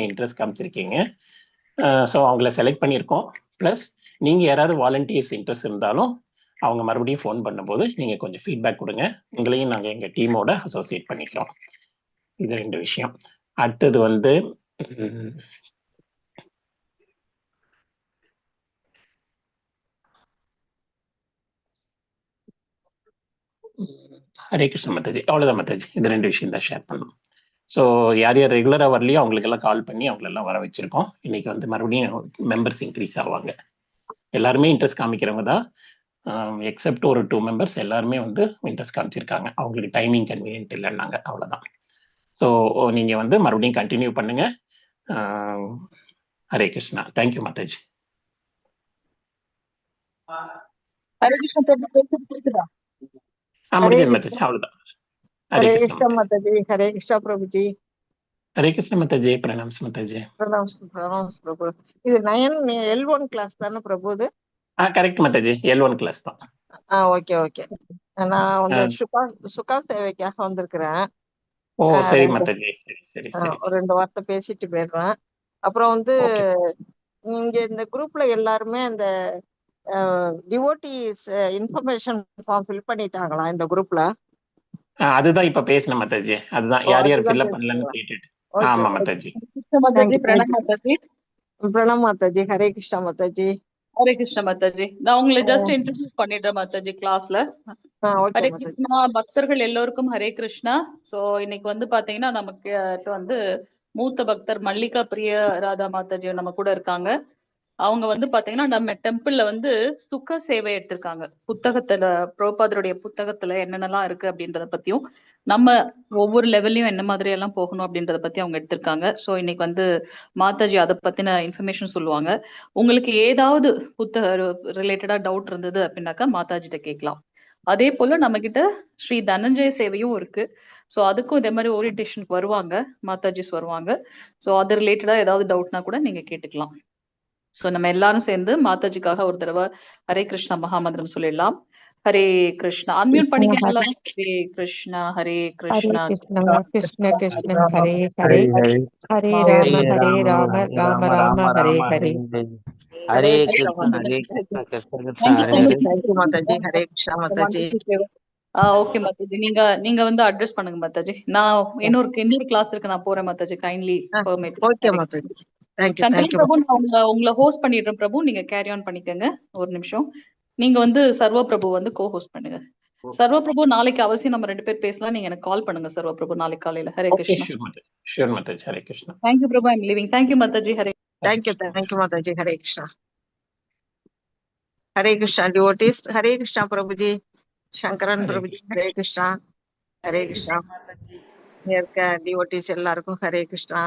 Interest காமிச்சிருக்கீங்க. So அவங்கள select பண்ணியிருக்கோம். Plus நீங்கள் யாராவது வாலண்டியர்ஸ் இன்ட்ரெஸ்ட் இருந்தாலும் அவங்க மறுபடியும் ஃபோன் பண்ணும்போது நீங்கள் கொஞ்சம் ஃபீட்பேக் கொடுங்க. உங்களையும் நாங்கள் எங்கள் டீமோட அசோசியேட் பண்ணிக்கிறோம். இது 2 விஷயம். அடுத்தது வந்து ஹரே கிருஷ்ண மாதாஜி. அவ்வளோதான் மாதாஜி. இந்த 2 விஷயம் தான் ஷேர் பண்ணணும். ஸோ யார் யார் ரெகுலராக வரலையோ அவங்களுக்கெல்லாம் கால் பண்ணி அவங்களெல்லாம் வர வச்சிருக்கோம். இன்னைக்கு வந்து மறுபடியும் மெம்பர்ஸ் இன்க்ரீஸ் ஆவாங்க. எல்லாருமே இன்ட்ரெஸ்ட் காமிக்கிறவங்க தான். எக்ஸப்ட் ஒரு 2 மெம்பர்ஸ் எல்லாருமே வந்து இன்ட்ரெஸ்ட் காமிச்சிருக்காங்க. அவங்களுக்கு டைமிங் கன்வீனியன்ட் இல்லைன்னாங்க. அவ்வளோதான். ஸோ நீங்கள் வந்து மறுபடியும் கண்டினியூ பண்ணுங்க. ஹரே கிருஷ்ணா. தேங்க்யூ மாதாஜி. ஹரே கிருஷ்ணா கேக்குதா? முடிஞ்சது மாதாஜி. அவ்வளோதான். ஹரே கிருஷ்ணா மாதாஜி. ஹரே கிருஷ்ணா பிரபுஜி. ஹரே கிருஷ்ண மாதாஜி. பிரணாம்ஸ் மாதாஜி. பிரணாம்ஸ் பிரபு. இது L1 கிளாஸ் தானே பிரபு? இது கரெக்ட் மாதாஜி. L1 கிளாஸ் தான். Okay okay. நான் வந்து சுகா சேவைக்காக வந்திருக்கிறேன். ஓ சரி மாதாஜி. சரி சரி சரி. ஒரு 2 வார்த்தை பேசிட்டு போயிடுறேன். அப்புறம் வந்து இங்க இந்த குரூப்ல எல்லாருமே இந்த டிவோட்டிஸ் இன்ஃபர்மேஷன் ஃபார்ம் ஃபில் பண்ணிட்டாங்களா இந்த குரூப்ல? அதுதான் இப்ப பேசின மாதாஜி. அதுதான் யார் யார் ஃபில் அப் பண்ணலன்னு கேட்டுட்டு. ஆமா மாதாஜி. பிரணாம் மாதாஜி. பிரணாம் மாதாஜி. ஹரே கிருஷ்ணா மாதாஜி. ஹரே கிருஷ்ண மாதாஜி. நான் உங்களை ஜஸ்ட் இன்ட்ரோடியூஸ் பண்ணிடுறேன் மாதாஜி கிளாஸ்ல. ஹரே கிருஷ்ணா பக்தர்கள் எல்லோருக்கும் ஹரே கிருஷ்ணா. சோ இன்னைக்கு வந்து பாத்தீங்கன்னா நமக்கு வந்து மூத்த பக்தர் மல்லிகா பிரிய ராதா மாதாஜி நம்ம கூட இருக்காங்க. அவங்க வந்து பாத்தீங்கன்னா நம்ம டெம்பிள்ல வந்து சுக சேவை எடுத்திருக்காங்க. புத்தகத்துல பிரபுபாதருடைய புத்தகத்துல என்னென்னலாம் இருக்கு அப்படின்றத பத்தியும் நம்ம ஒவ்வொரு லெவல்லையும் என்ன மாதிரி எல்லாம் போகணும் அப்படின்றத பத்தி அவங்க எடுத்திருக்காங்க. ஸோ இன்னைக்கு வந்து மாதாஜி அதை பத்தின இன்ஃபர்மேஷன் சொல்லுவாங்க. உங்களுக்கு ஏதாவது புத்தக ரிலேட்டடா டவுட் இருந்தது அப்படின்னாக்கா மாதாஜிட்ட கேட்கலாம். அதே போல நம்ம கிட்ட ஸ்ரீ தனஞ்சய சேவையும் இருக்கு. ஸோ அதுக்கும் இதே மாதிரி ஓரியன்டேஷனுக்கு வருவாங்க, மாதாஜிஸ் வருவாங்க. ஸோ அது ரிலேட்டடா ஏதாவது டவுட்னா கூட நீங்க கேட்டுக்கலாம். சோ நம்ம எல்லாரும் சேர்ந்து மாதாஜிக்காக ஒரு தடவை ஹரே கிருஷ்ணா மகாமந்திரம் சொல்லிடலாம். ஹரே கிருஷ்ணா. அன்மியூட் பண்ணிக்கலாம். ஹரே கிருஷ்ணா ஹரே கிருஷ்ணா கிருஷ்ண கிருஷ்ண ஹரே ஹரே ஹரே ராம ராம ராம ஹரே ஹரே. ஹரே கிருஷ்ணா கிருஷ்ண கிருஷ்ண ஹரே ஹரே மாதாஜி. ஹரே கிருஷ்ணா மாதாஜி. ஓகே மாதாஜி. நீங்க வந்து அட்ரஸ் பண்ணுங்க மாதாஜி. நான் இன்னொரு கிளாஸ் இருக்கு, நான் போறேன் mataji. Kindly permit. Okay mataji. Prabhu நான் உங்களை ஹோஸ்ட் பண்ணிடுறேன் பிரபு. நீங்க கேரி ஆன் பண்ணிக்கங்க. ஒரு நிமிஷம். நீங்க வந்து சர்வ பிரபு வந்து கோ ஹோஸ்ட் பண்ணுங்க. சர்வ பிரபு நாளைக்கு அவசியம் நம்ம 2 பேர் பேசலாம். நீங்க எனக்கு கால் பண்ணுங்க சர்வ பிரபு நாளைக்கு காலையில. Hare Krishna. Sure mataji. Hare Krishna. Thank you prabhu. I am living. Thank you mataji. Hare thank you mataji. Hare Krishna. Hare Krishna devotees. Hare Krishna prabhuji. Sankaran prabhuji. Hare Krishna. Hare Krishna. இருக்க டிவோட்டிஸ் எல்லாருக்கும் Hare Krishna.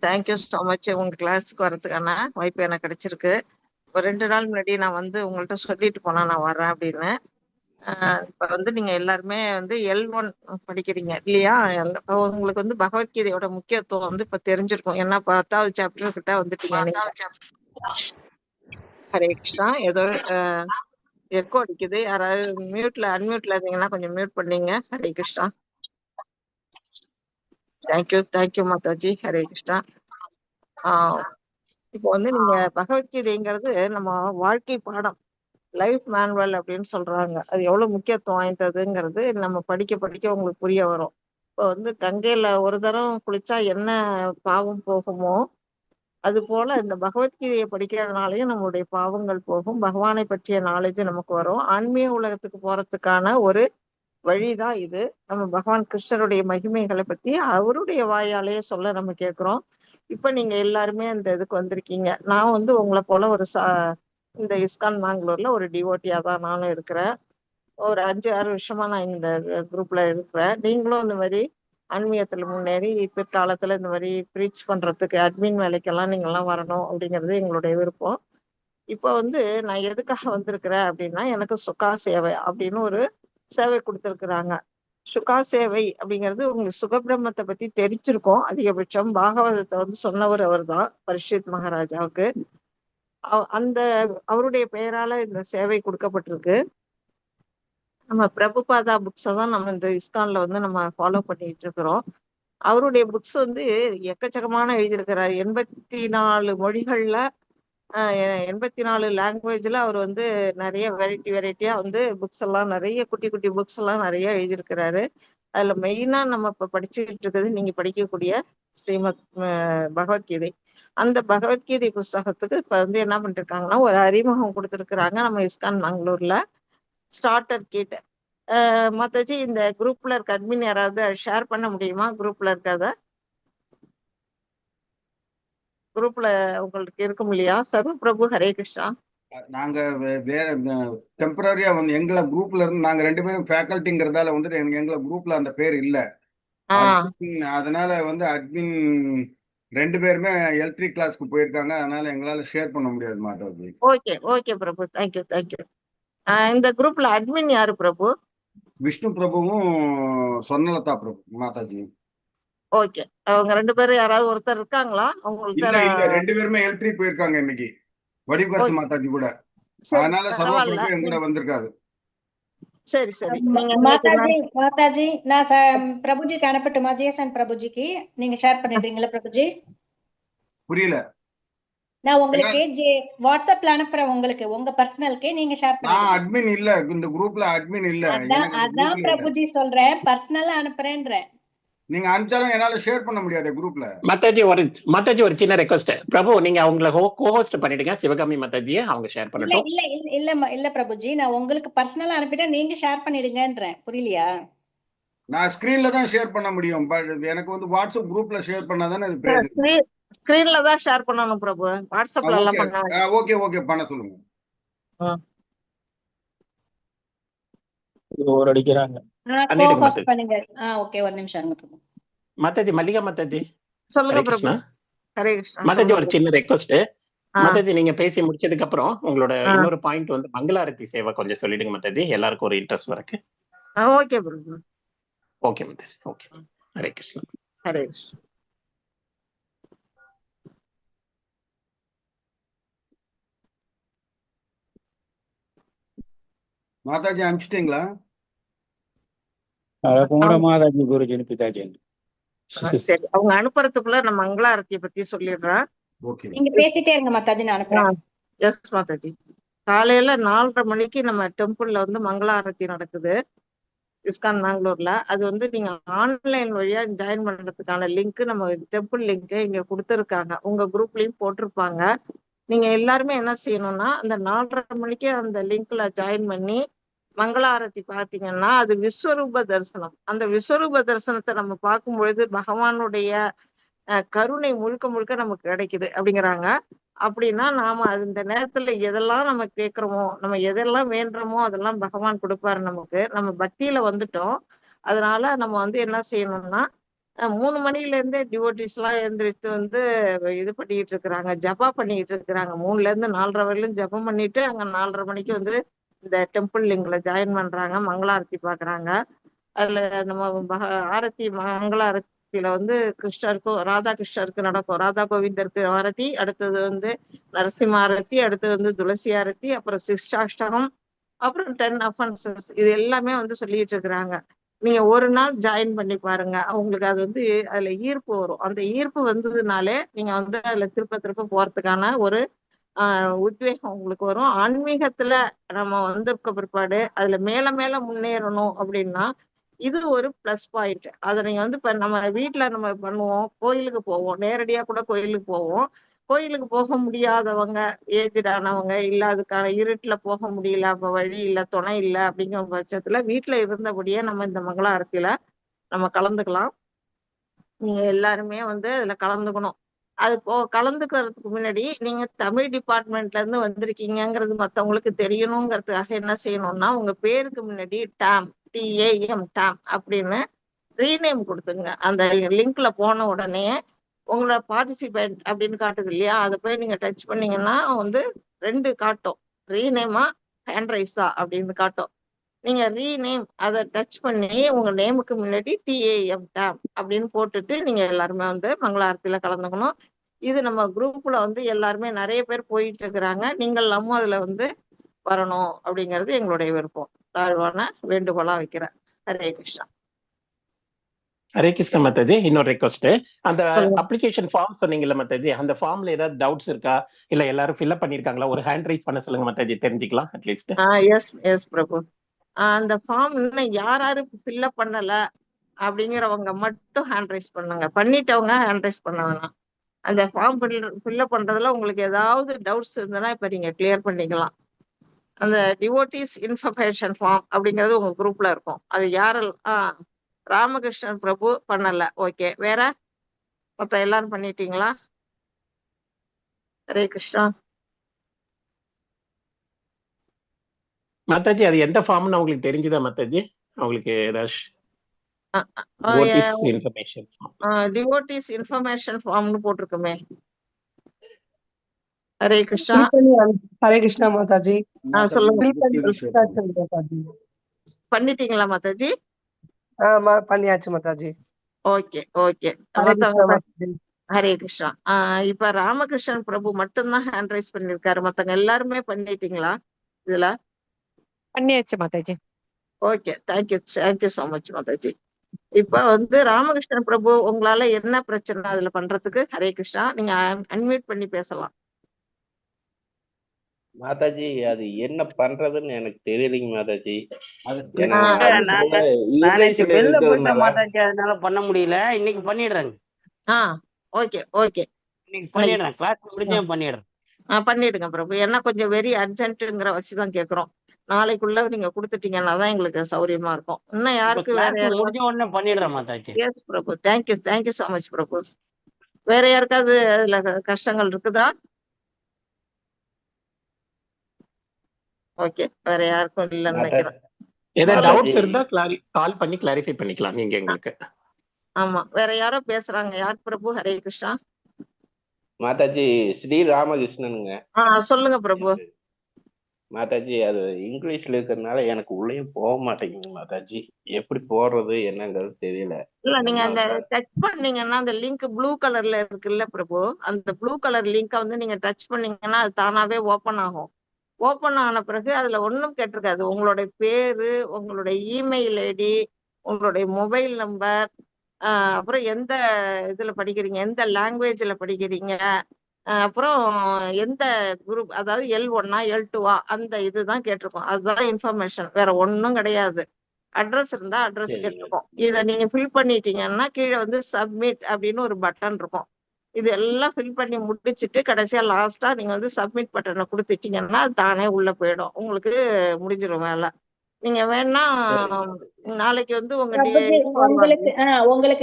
Thank you so much. உங்க கிளாஸுக்கு வர்றதுக்கான வாய்ப்பு எனக்கு கிடைச்சிருக்கு. ஒரு 2 நாள் முன்னாடி நான் வந்து உங்கள்கிட்ட சொல்லிட்டு போனா நான் வர்றேன் அப்படின்னு. இப்ப வந்து நீங்க எல்லாருமே வந்து L1 படிக்கிறீங்க இல்லையா? உங்களுக்கு வந்து பகவத்கீதையோட முக்கியத்துவம் வந்து இப்ப தெரிஞ்சிருக்கும். ஏன்னா 10வது சாப்டர் கிட்ட வந்துட்டீங்க நீங்க. ஹரே கிருஷ்ணா. ஏதோ எக்கோ அடிக்குது. யாராவது அன்மியூட்ல இருந்தீங்கன்னா கொஞ்சம் மியூட் பண்ணீங்க. ஹரே கிருஷ்ணா. தேங்க்யூ மாதாஜி. ஹரே கிருஷ்ணா. இப்போ வந்து நீங்க பகவத்கீதைங்கிறது நம்ம வாழ்க்கை பாடம், லைஃப் மேனுவல் அப்படின்னு சொல்றாங்க. அது எவ்வளவு முக்கியத்துவம் வாய்ந்ததுங்கிறது நம்ம படிக்க படிக்க உங்களுக்கு புரிய வரும். இப்போ வந்து கங்கையில ஒரு தரம் குளிச்சா என்ன பாவம் போகுமோ அது போல இந்த பகவத்கீதையை படிக்கிறதுனாலயும் நம்மளுடைய பாவங்கள் போகும். பகவானை பற்றிய நாலேஜ் நமக்கு வரும். ஆன்மீக உலகத்துக்கு போறதுக்கான ஒரு வழிதான் இது. நம்ம பகவான் கிருஷ்ணருடைய மகிமைகளை பத்தி அவருடைய வாயாலேயே சொல்ல நம்ம கேட்கிறோம். இப்ப நீங்க எல்லாருமே அந்த இதுக்கு வந்திருக்கீங்க. நான் வந்து உங்களை போல இந்த இஸ்கான் மேங்களூர்ல ஒரு டிவோட்டியா தான் நானும் இருக்கிறேன். ஒரு 5-6 வருஷமா நான் இந்த குரூப்ல இருக்கிறேன். நீங்களும் இந்த மாதிரி ஆன்மீகத்துல முன்னேறி பிற்காலத்துல இந்த மாதிரி ப்ரீச் பண்றதுக்கு அட்மின் வேலைக்கெல்லாம் நீங்க எல்லாம் வரணும் அப்படிங்கிறது எங்களுடைய விருப்பம். இப்ப வந்து நான் எதுக்காக வந்திருக்கிறேன் அப்படின்னா, எனக்கு சுகா சேவை அப்படின்னு ஒரு சேவை கொடுத்திருக்கிறாங்க. சுகா சேவை அப்படிங்கிறது உங்களுக்கு சுகபிரம்மத்தை பத்தி தெரிஞ்சிருக்கும். அதிகபட்சம் பாகவதத்தை வந்து சொன்னவர் அவர் தான், பரிஷித் மகாராஜாவுக்கு. அந்த அவருடைய பெயரால இந்த சேவை கொடுக்கப்பட்டிருக்கு. நம்ம பிரபுபாதா புக்ஸை தான் நம்ம இந்த இஸ்கான்ல வந்து நம்ம ஃபாலோ பண்ணிட்டு இருக்கிறோம். அவருடைய புக்ஸ் வந்து எக்கச்சக்கமான எழுதியிருக்கிறார். 84 மொழிகள்ல 84 லாங்குவேஜ்ல அவர் வந்து நிறைய வெரைட்டியா வந்து புக்ஸ் எல்லாம் நிறைய குட்டி குட்டி புக்ஸ் எல்லாம் நிறைய எழுதியிருக்கிறாரு. அதுல மெயினா நம்ம இப்ப படிச்சுக்கிட்டு இருக்கிறது நீங்க படிக்கக்கூடிய ஸ்ரீமத் பகவத்கீதை. அந்த பகவத்கீதை புஸ்தகத்துக்கு இப்ப வந்து என்ன பண்ணிருக்காங்கன்னா ஒரு அறிமுகம் கொடுத்திருக்கிறாங்க நம்ம இஸ்கான் மங்களூர்ல ஸ்டார்டர் கிட். மாதாஜி இந்த குரூப்ல இருக்க அட்மின் யாராவது ஷேர் பண்ண முடியுமா? குரூப்ல இருக்கிறத குரூப்ல உங்களுக்கு இருக்கும் இல்லையா? சர்வ பிரபு ஹரே கிருஷ்ணா. நாங்க வேற டெம்பரரியா வந்து எங்களை குரூப்ல இருந்து நாங்க 2 பேரும் ஃபேக்கல்ட்டிங்கிறதால வந்துட்டு எங்களை குரூப்ல அந்த பேர் இல்ல. அதனால வந்து அட்மின் 2 பேருமே L3 கிளாஸ்க்கு போயிருக்காங்க. அதனால எங்களால ஷேர் பண்ண முடியாது மாதாஜி. ஓகே ஓகே பிரபு, தேங்க்யூ தேங்க்யூ. இந்த குரூப்ல அட்மின் யாரு பிரபு? விஷ்ணு பிரபுவும் சொர்ணலதா பிரபு மாதாஜி. ஓகே, அவங்க 2 பேரும் யாராவது ஒருத்தர் இருக்காங்களா அவங்கள்ட்ட? இல்ல 2 பேருமே L3 போயிருக்காங்க இன்னைக்கு வடிவகரசு மாதாஜி கூட. அதனால சர்வ பிரபு எங்கூட வந்திருக்காரு. சரி சரி. மாதாஜி நான் பிரபுஜிக்கு அனுப்பட்டுமா? ஜேசன் பிரபுஜிக்கு நீங்க ஷேர் பண்ணிடுறீங்களா பிரபுஜி? புரியல. நான் உங்களுக்கு வாட்ஸ்அப்ல அனுப்புறேன், உங்களுக்கு உங்க பர்சனலுக்கு நீங்க ஷேர் பண்ணுங்க. நான் அட்மின் இல்ல, இந்த குரூப்ல அட்மின் இல்ல. அதான் பிரபுஜி சொல்றேன், பர்சனலா அனுப்புறேன்றேன். நீங்க அனுப்பிச்சாலும் என்னால ஷேர் பண்ண முடியாது குரூப்ல. மாதாஜி ஒரு சின்ன ரெக்வஸ்ட். பிரபு நீங்க அவங்கள கோஹோஸ்ட் பண்ணிடுங்க, சிவகாமி மாதாஜியை அவங்க ஷேர் பண்ணட்டும். இல்ல பிரபுஜி, நான் உங்களுக்கு பர்சனலா அனுப்பிட்டேன், நீங்க ஷேர் பண்ணிடுங்கன்றேன். புரியலையா? நான் ஸ்கிரீன்ல தான் ஷேர் பண்ண முடியும். பட் எனக்கு வந்து வாட்ஸ்அப் குரூப்ல ஷேர் பண்ணாதானே அது பேரு. ஸ்கிரீன்ல தான் ஷேர் பண்ணனும் பிரபு, வாட்ஸ்அப்ல எல்லாம் பண்ணாதீங்க. ஓகே ஓகே பண்ண சொல்லுங்க. ஒரு அடிக்குறாங்க. கோஹோஸ்ட் பண்ணுங்க. ஓகே, ஒரு நிமிஷம் இருங்க பிரபு. மாதாஜி, மல்லிகா மாதாஜி சொல்லுங்க பிரபு. ஹரே கிருஷ்ணா மாதாஜி, ஒரு சின்ன ரெக்வஸ்ட். மாதாஜி நீங்க பேசி முடிச்சதுக்கு அப்புறம் உங்களோட இன்னொரு பாயிண்ட் வந்து மங்களாரத்தி சேவை கொஞ்சம் சொல்லிடுங்க மாதாஜி, எல்லாருக்கும் ஒரு இன்ட்ரெஸ்ட் இருக்கு. Okay prabhu. Okay mataji, okay. Hare Krishna. Hare Krishna. Mataji அனுப்பிச்சிட்டீங்களா? மாதாஜி குருஜி பிதாஜி. சரி, அவங்க அனுப்புறதுக்குள்ள நம்ம மங்களாரத்தியை பத்தி சொல்லிடுறேன். நீங்க பேசிட்டே இருங்க மாதாஜி, நான் அனுப்புறேன். எஸ் மாதாஜி. காலையில 4:30 மணிக்கு நம்ம டெம்பிள்ல வந்து மங்களாரத்தி நடக்குது இஸ்கான் பெங்களூர்ல. அது வந்து நீங்க ஆன்லைன் வழியா ஜாயின் பண்றதுக்கான லிங்க் நம்ம டெம்பிள் லிங்க் இங்க கொடுத்துருக்காங்க, உங்க குரூப்லயும் போட்டிருப்பாங்க. நீங்க எல்லாருமே என்ன செய்யணும்னா அந்த 4:30 மணிக்கு அந்த லிங்க்ல ஜாயின் பண்ணி மங்களாரத்தி பாத்தீங்கன்னா அது விஸ்வரூப தரிசனம். அந்த விஸ்வரூப தரிசனத்தை நம்ம பார்க்கும் பொழுது பகவானுடைய கருணை முழுக்க முழுக்க நமக்கு கிடைக்குது அப்படிங்கிறாங்க. அப்படின்னா நாம இந்த நேரத்துல எதெல்லாம் நம்ம கேட்கிறோமோ, நம்ம எதெல்லாம் வேண்டுறோமோ அதெல்லாம் பகவான் கொடுப்பாரு நமக்கு. நம்ம பக்தியில வந்துட்டோம். அதனால நம்ம வந்து என்ன செய்யணும்னா 3 மணில இருந்தே டிவோட்டிஸ் எல்லாம் எழுந்திரிச்சு வந்து இது பண்ணிட்டு இருக்கிறாங்க, ஜபா பண்ணிட்டு இருக்கிறாங்க. 3ல இருந்து 4:30 வரையிலும் ஜபம் பண்ணிட்டு அங்க 4:30 மணிக்கு வந்து இந்த டெம்பிள் லிங்க்ல ஜாயின் பண்றாங்க, மங்களாரத்தி பாக்குறாங்க. அதுல நம்ம ஆரத்தி மங்களாரத்தியில வந்து கிருஷ்ணருக்கும் ராதா கிருஷ்ணருக்கு நடக்கும். ராதா கோவிந்தருக்கு ஆரத்தி, அடுத்தது வந்து நரசிம்ம ஆரத்தி, அடுத்தது வந்து துளசி ஆரத்தி, அப்புறம் சிஷ்டாஷ்டகம், அப்புறம் 10 அஃபென்சஸ். இது எல்லாமே வந்து சொல்லிட்டு இருக்கிறாங்க. நீங்க ஒரு நாள் ஜாயின் பண்ணி பாருங்க, உங்களுக்கு அது வந்து அதுல ஈர்ப்பு வரும். அந்த ஈர்ப்பு வந்ததுனாலே நீங்க வந்து அதுல திருப்ப திருப்ப போறதுக்கான ஒரு உத்வேகம் உங்களுக்கு வரும். ஆன்மீகத்துல நம்ம வந்திருக்க பிற்பாடு அதுல மேல மேல முன்னேறணும் அப்படின்னா இது ஒரு பிளஸ் பாயிண்ட். அதை நீங்க வந்து இப்ப நம்ம வீட்டுல நம்ம பண்ணுவோம், கோயிலுக்கு போவோம், நேரடியா கூட கோயிலுக்கு போவோம். கோயிலுக்கு போக முடியாதவங்க, ஏஜ்டானவங்க, இல்ல அதுக்கான இருட்டுல போக முடியல, அப்ப வழி இல்ல, துணை இல்லை அப்படிங்கிற பட்சத்துல வீட்டுல இருந்தபடியே நம்ம இந்த மங்களாரத்தியில நம்ம கலந்துக்கலாம். நீங்க எல்லாருமே வந்து அதுல கலந்துக்கணும். அது கலந்துக்கிறதுக்கு முன்னாடி நீங்க தமிழ் டிபார்ட்மெண்ட்ல இருந்து வந்திருக்கீங்கிறது மத்தவங்களுக்கு தெரியணுங்கிறதுக்காக என்ன செய்யணும்னா உங்க பேருக்கு முன்னாடி டாம் TAM அப்படின்னு ரீநேம் கொடுத்துங்க. அந்த லிங்க்ல போன உடனே உங்களோட பார்ட்டிசிபேட் அப்படின்னு காட்டுது இல்லையா, அதை போய் நீங்க டச் பண்ணீங்கன்னா வந்து 2 காட்டும், ரீநேமா ஹேண்ட் ரைஸா அப்படின்னு காட்டும். நீங்க ரீநேம் அதை டச் பண்ணி உங்க நேமுக்கு முன்னாடி TAM அப்படின்னு போட்டுட்டு நீங்க எல்லாருமே வந்து மங்களாரத்தியில கலந்துக்கணும். இது நம்ம குரூப்ல வந்து எல்லாருமே நிறைய பேர் போயிட்டு இருக்கிறாங்க. நீங்கள் எல்லாமும் அதுல வந்து வரணும் அப்படிங்கிறது எங்களுடைய விருப்பம். தாழ்வான வேண்டுகோளா வைக்கிறேன். ஹரே கிருஷ்ணா. ஹரே கிருஷ்ண மாதாஜி. இன்னொரு ரெக்வஸ்ட், அந்த சொல்லுங்க. அப்ளிகேஷன் ஃபார்ம் சொன்னீங்கல்ல மாதாஜி, அந்த ஃபார்ம்ல ஏதாவது டவுட்ஸ் இருக்கா, இல்ல எல்லாரும் ஃபில்அப் பண்ணிருக்காங்களா? ஒரு ஹேண்ட் ரைஸ் பண்ண சொல்லுங்க மாதாஜி, தெரிஞ்சுக்கலாம் அட்லீஸ்ட். எஸ் எஸ் பிரபு. அந்த ஃபார்ம் இன்னும் யார் யாரு ஃபில்அப் பண்ணல அப்படிங்கிறவங்க மட்டும் ஹேண்ட் ரைஸ் பண்ணுங்க. பண்ணிட்டவங்க ஹேண்ட் ரைஸ் பண்ண வேணாம். அந்த ஃபார்ம் ஃபில்அப் பண்றதுல உங்களுக்கு ஏதாவது டவுட்ஸ் இருந்ததுன்னா இப்ப நீங்க கிளியர் பண்ணிக்கலாம். அந்த டிவோட்டிஸ் இன்ஃபர்மேஷன் ஃபார்ம் அப்படிங்கிறது உங்க குரூப்ல இருக்கும். அது யாரெல்லாம் ராமகிருஷ்ணன் பிரபு பண்ணல. ஓகே, வேற மொத்த எல்லாரும் பண்ணிட்டீங்களா? ஹரே கிருஷ்ணா. மாதாஜி அது எந்த ஃபார்ம்னு உங்களுக்கு தெரிஞ்சுதா மாதாஜி? உங்களுக்கு ஏதாச்சும் இன்ஃபர்மேஷன் டிவோட்டிஸ் இன்ஃபர்மேஷன் ஃபார்ம்னு போட்டிருக்குமே. ஹரே கிருஷ்ணா. ஹரே கிருஷ்ணா மாதாஜி. சொல்லுங்க. மாதாஜி பண்ணிட்டீங்களா மாதாஜி? பண்ணியாச்சு மாதாஜி. Okay okay. ஹரே கிருஷ்ணா. இப்ப ராமகிருஷ்ணன் பிரபு மட்டும்தான் ஹேண்ட் ரைஸ் பண்ணிருக்காரு. மத்தவங்க எல்லாருமே பண்ணிட்டீங்களா இதுல? பண்ணியாச்சு mataji. Okay, thank you so much Mataji. இப்ப வந்து ராமகிருஷ்ணன் பிரபு உங்களால என்ன பிரச்சனை அதுல பண்றதுக்கு? ஹரே கிருஷ்ணா, நீங்க அன்மியூட் பண்ணி பேசலாம். மாதாஜி அது என்ன பண்றதுன்னு எனக்கு தெரியலைங்க மாதாஜி. நாளைக்கு வெளில போயிட்ட மாதாஜி, அதனால பண்ண முடியல. இன்னைக்கு பண்ணிடுறேங்க. ஓகே ஓகே, இன்னைக்கு பண்ணிடுறேன். கிளாஸ் முடிஞ்சே பண்ணிடுறேன். பண்ணிடுங்க பிரபு. ஏன்னா கொஞ்சம் வெரி அர்ஜென்ட்ங்கிற வச்சு தான் கேக்குறோம். நாளைக்குள்ள நீங்க கொடுத்துட்டீங்கன்னா தான் எங்களுக்கு சௌரியமா இருக்கும். இன்னும் யாருக்கு வேற முடிஞ்ச உடனே பண்ணிடுறேன் மாதாஜி. எஸ் பிரபு, தேங்க்யூ சோ மச் பிரபு. வேற யாருக்காவது அதுல கஷ்டங்கள் இருக்குதா? ஓகே, வேற யாருக்கும் இல்லைன்னு நினைக்கிறேன். ஏதாவது டவுட்ஸ் இருந்தா கால் பண்ணி கிளாரிஃபை பண்ணிக்கலாம் நீங்க எங்களுக்கு. ஆமா, வேற யாரோ பேசுறாங்க. யார் பிரபு? ஹரே கிருஷ்ணா மாதாஜி. ஸ்ரீ ராமகிருஷ்ணனுங்க. சொல்லுங்க பிரபு. மாதாஜி அது இங்கிலீஷ்ல இருக்கிறதுனால எனக்கு உள்ளே போக மாட்டேங்குது மாதாஜி. எப்படி போடுறது என்னங்கிறது தெரியல. இல்ல, நீங்க அந்த டச் பண்ணீங்கன்னா அந்த லிங்க் ப்ளூ கலர்ல இருக்குல்ல பிரபு, அந்த ப்ளூ கலர் லிங்கை வந்து நீங்க டச் பண்ணீங்கன்னா அது தானாவே ஓபன் ஆகும். ஓபன் ஆன பிறகு அதுல ஒண்ணும் கேட்டிருக்காது. உங்களுடைய பேரு, உங்களுடைய இமெயில் ஐடி, உங்களுடைய மொபைல் நம்பர், அப்புறம் எந்த இதுல படிக்கிறீங்க, எந்த லாங்குவேஜ்ல படிக்கிறீங்க, அப்புறம் எந்த குரூப், அதாவது L1 L2 அந்த இதுதான் கேட்டிருக்கோம். அதுதான் இன்ஃபர்மேஷன், வேற ஒன்றும் கிடையாது. அட்ரஸ் இருந்தா அட்ரஸ் கேட்டிருக்கோம். இதை நீங்க ஃபில் பண்ணிட்டீங்கன்னா கீழே வந்து சப்மிட் அப்படின்னு ஒரு பட்டன் இருக்கும். இது எல்லாம் ஃபில் பண்ணி முடிச்சுட்டு கடைசியா லாஸ்டா நீங்க வந்து சப்மிட் பட்டனை கொடுத்துட்டீங்கன்னா தானே உள்ள போயிடும். உங்களுக்கு முடிஞ்சிடும் வேலை. நீங்க வேணா நாளைக்கு வந்து உங்களுக்கு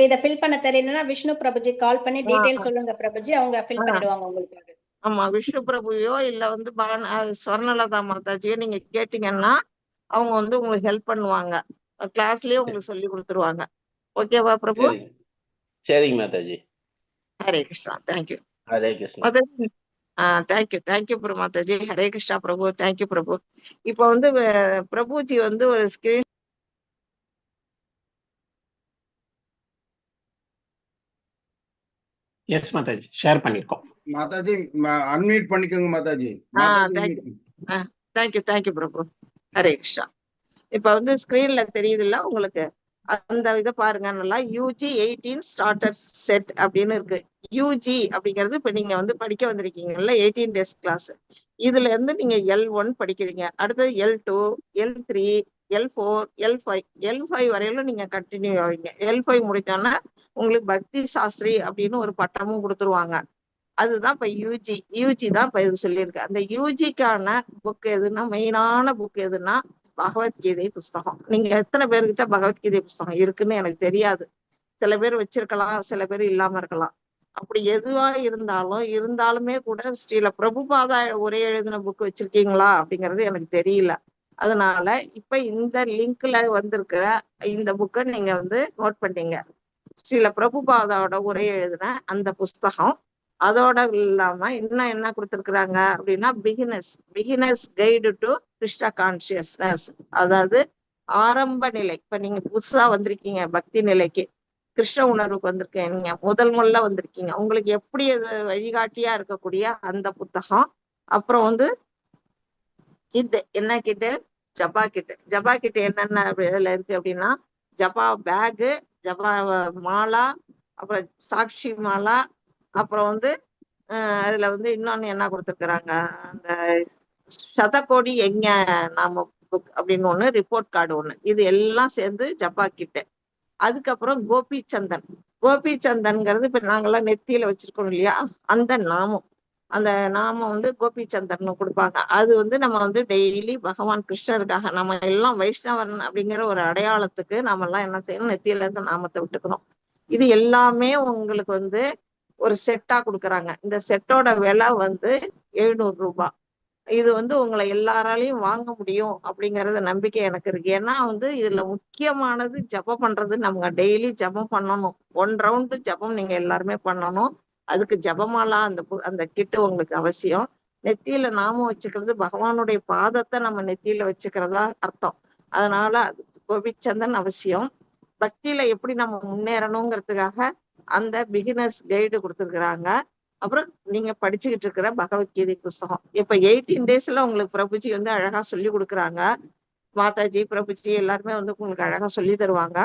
இத ஃபில் பண்ண தெரியலன்னா விஷ்ணு பிரபுஜி கால் பண்ணி டீடைல் சொல்லுங்க பிரபுஜி, அவங்க ஃபில் பண்ணிடுவாங்க உங்களுக்கு. ஆமா, விஷ்ணு பிரபுயோ இல்ல வந்து ஸ்வர்ணலதா மாதாஜியோ நீங்க கேட்டீங்கன்னா அவங்க வந்து உங்களுக்கு ஹெல்ப் பண்ணுவாங்க. கிளாஸ்லயே உங்களுக்கு சொல்லி கொடுத்துருவாங்க. ஓகேவா பிரபு? சரிங்க மாதாஜி. ஹரே கிருஷ்ணா. தேங்க்யூ. ஹரே கிருஷ்ணா. தேங்க்யூ பிரபு மாதாஜி. ஹரே கிருஷ்ணா பிரபு. தேங்க்யூ பிரபு. இப்ப வந்து பிரபுஜி வந்து ஒரு ஸ்கிரீன் எஸ் மாதாஜி, ஷேர் பண்ணிருக்கோம். மாதாஜி அன்மியூட் பண்ணிக்கோங்க மாதாஜி. தேங்க்யூ பிரபு. ஹரே கிருஷ்ணா. இப்ப வந்து ஸ்கிரீன்ல தெரியுதுல்ல உங்களுக்கு, அந்த இதை பாருங்க நல்லா. யூஜி 18 ஸ்டார்டர் செட் அப்படின்னு இருக்கு. யூஜி அப்படிங்கிறது இப்ப நீங்க வந்து படிக்க வந்திருக்கீங்கல்ல 18 டேஸ் கிளாஸ். இதுல இருந்து நீங்க L1 படிக்கிறீங்க. அடுத்தது L2, L3, L4, L5 வரையிலும் நீங்க கண்டினியூ ஆவீங்க. L5 முடிச்சோன்னா உங்களுக்கு பக்தி சாஸ்திரி அப்படின்னு ஒரு பட்டமும் கொடுத்துருவாங்க. அதுதான் இப்ப யூஜி தான் இப்ப இது சொல்லியிருக்கு. அந்த யூஜிக்கான புக் எதுன்னா, மெயினான புக் எதுன்னா பகவத்கீதை புஸ்தகம். நீங்க எத்தனை பேர்கிட்ட பகவத்கீதை புஸ்தகம் இருக்குன்னு எனக்கு தெரியாது. சில பேர் வச்சிருக்கலாம், சில பேர் இல்லாம இருக்கலாம். அப்படி எதுவா இருந்தாலுமே கூட ஸ்ரீல பிரபுபாதா ஒரே எழுதின புக் வச்சிருக்கீங்களா அப்படிங்கிறது எனக்கு தெரியல. அதனால இப்ப இந்த லிங்க்ல வந்திருக்கிற இந்த புக்கை நீங்க வந்து நோட் பண்ணீங்க. ஸ்ரீல பிரபுபாதாவோட உரை எழுதின அந்த புஸ்தகம். அதோட இல்லாம இன்னும் என்ன கொடுத்துருக்குறாங்க அப்படின்னா beginners guide to Krishna consciousness, அதாவது ஆரம்ப நிலை. இப்ப நீங்க புதுசா வந்திருக்கீங்க பக்தி நிலைக்கு, கிருஷ்ண உணர்வுக்கு வந்திருக்கீங்க, முதல்ல வந்திருக்கீங்க, உங்களுக்கு எப்படி அது வழிகாட்டியா இருக்கக்கூடிய அந்த புத்தகம். அப்புறம் வந்து கிட்டு ஜபா கிட்டு என்னென்ன இதுல இருக்கு அப்படின்னா, ஜபா பேகு, ஜபா மாலா, அப்புறம் சாக்ஷி மாலா, அப்புறம் வந்து அதுல வந்து இன்னொன்னு என்ன கொடுத்துருக்குறாங்க, அந்த சதகோடி யஜ்ஞ நாம புக் அப்படின்னு ஒண்ணு, ரிப்போர்ட் கார்டு ஒண்ணு, இது எல்லாம் சேர்ந்து ஜப்பா கிட்ட. அதுக்கப்புறம் கோபி சந்தன். கோபி சந்தன்ங்கிறது இப்ப நாங்கெல்லாம் நெத்தியில வச்சிருக்கோம் இல்லையா, அந்த நாமம். அந்த நாமம் வந்து கோபி சந்தன் கொடுப்பாங்க. அது வந்து நம்ம வந்து டெய்லி பகவான் கிருஷ்ணருக்காக, நம்ம எல்லாம் வைஷ்ணவன் அப்படிங்கிற ஒரு அடையாளத்துக்கு நாம எல்லாம் என்ன செய்யணும், நெத்தியில இருந்து நாமத்தை விட்டுக்கணும். இது எல்லாமே உங்களுக்கு வந்து ஒரு செட்டா கொடுக்குறாங்க. இந்த செட்டோட விலை வந்து 700 ரூபாய். இது வந்து உங்களை எல்லாராலையும் வாங்க முடியும் அப்படிங்கறது நம்பிக்கை எனக்கு இருக்கு. ஏன்னா வந்து இதுல முக்கியமானது ஜபம் பண்றது. நம்ம டெய்லி ஜபம் பண்ணணும். 1 ரவுண்டு ஜபம் நீங்க எல்லாருமே பண்ணணும். அதுக்கு ஜபமாலா அந்த கிட்டு உங்களுக்கு அவசியம். நெத்தியில நாமம் வச்சுக்கிறது, பகவானுடைய பாதத்தை நம்ம நெத்தியில வச்சுக்கிறதா அர்த்தம். அதனால அது கோபிச்சந்தன் அவசியம். பக்தியில எப்படி நம்ம முன்னேறணுங்கிறதுக்காக அந்த பிகினர்ஸ் கைடு கொடுத்துருக்குறாங்க. அப்புறம் நீங்க படிச்சுக்கிட்டு இருக்கிற பகவத்கீதை புஸ்தகம். இப்ப 18 டேஸ்ல உங்களுக்கு பிரபுஜி வந்து அழகா சொல்லி கொடுக்குறாங்க. மாதாஜி, பிரபுஜி எல்லாருமே வந்து உங்களுக்கு அழகா சொல்லி தருவாங்க.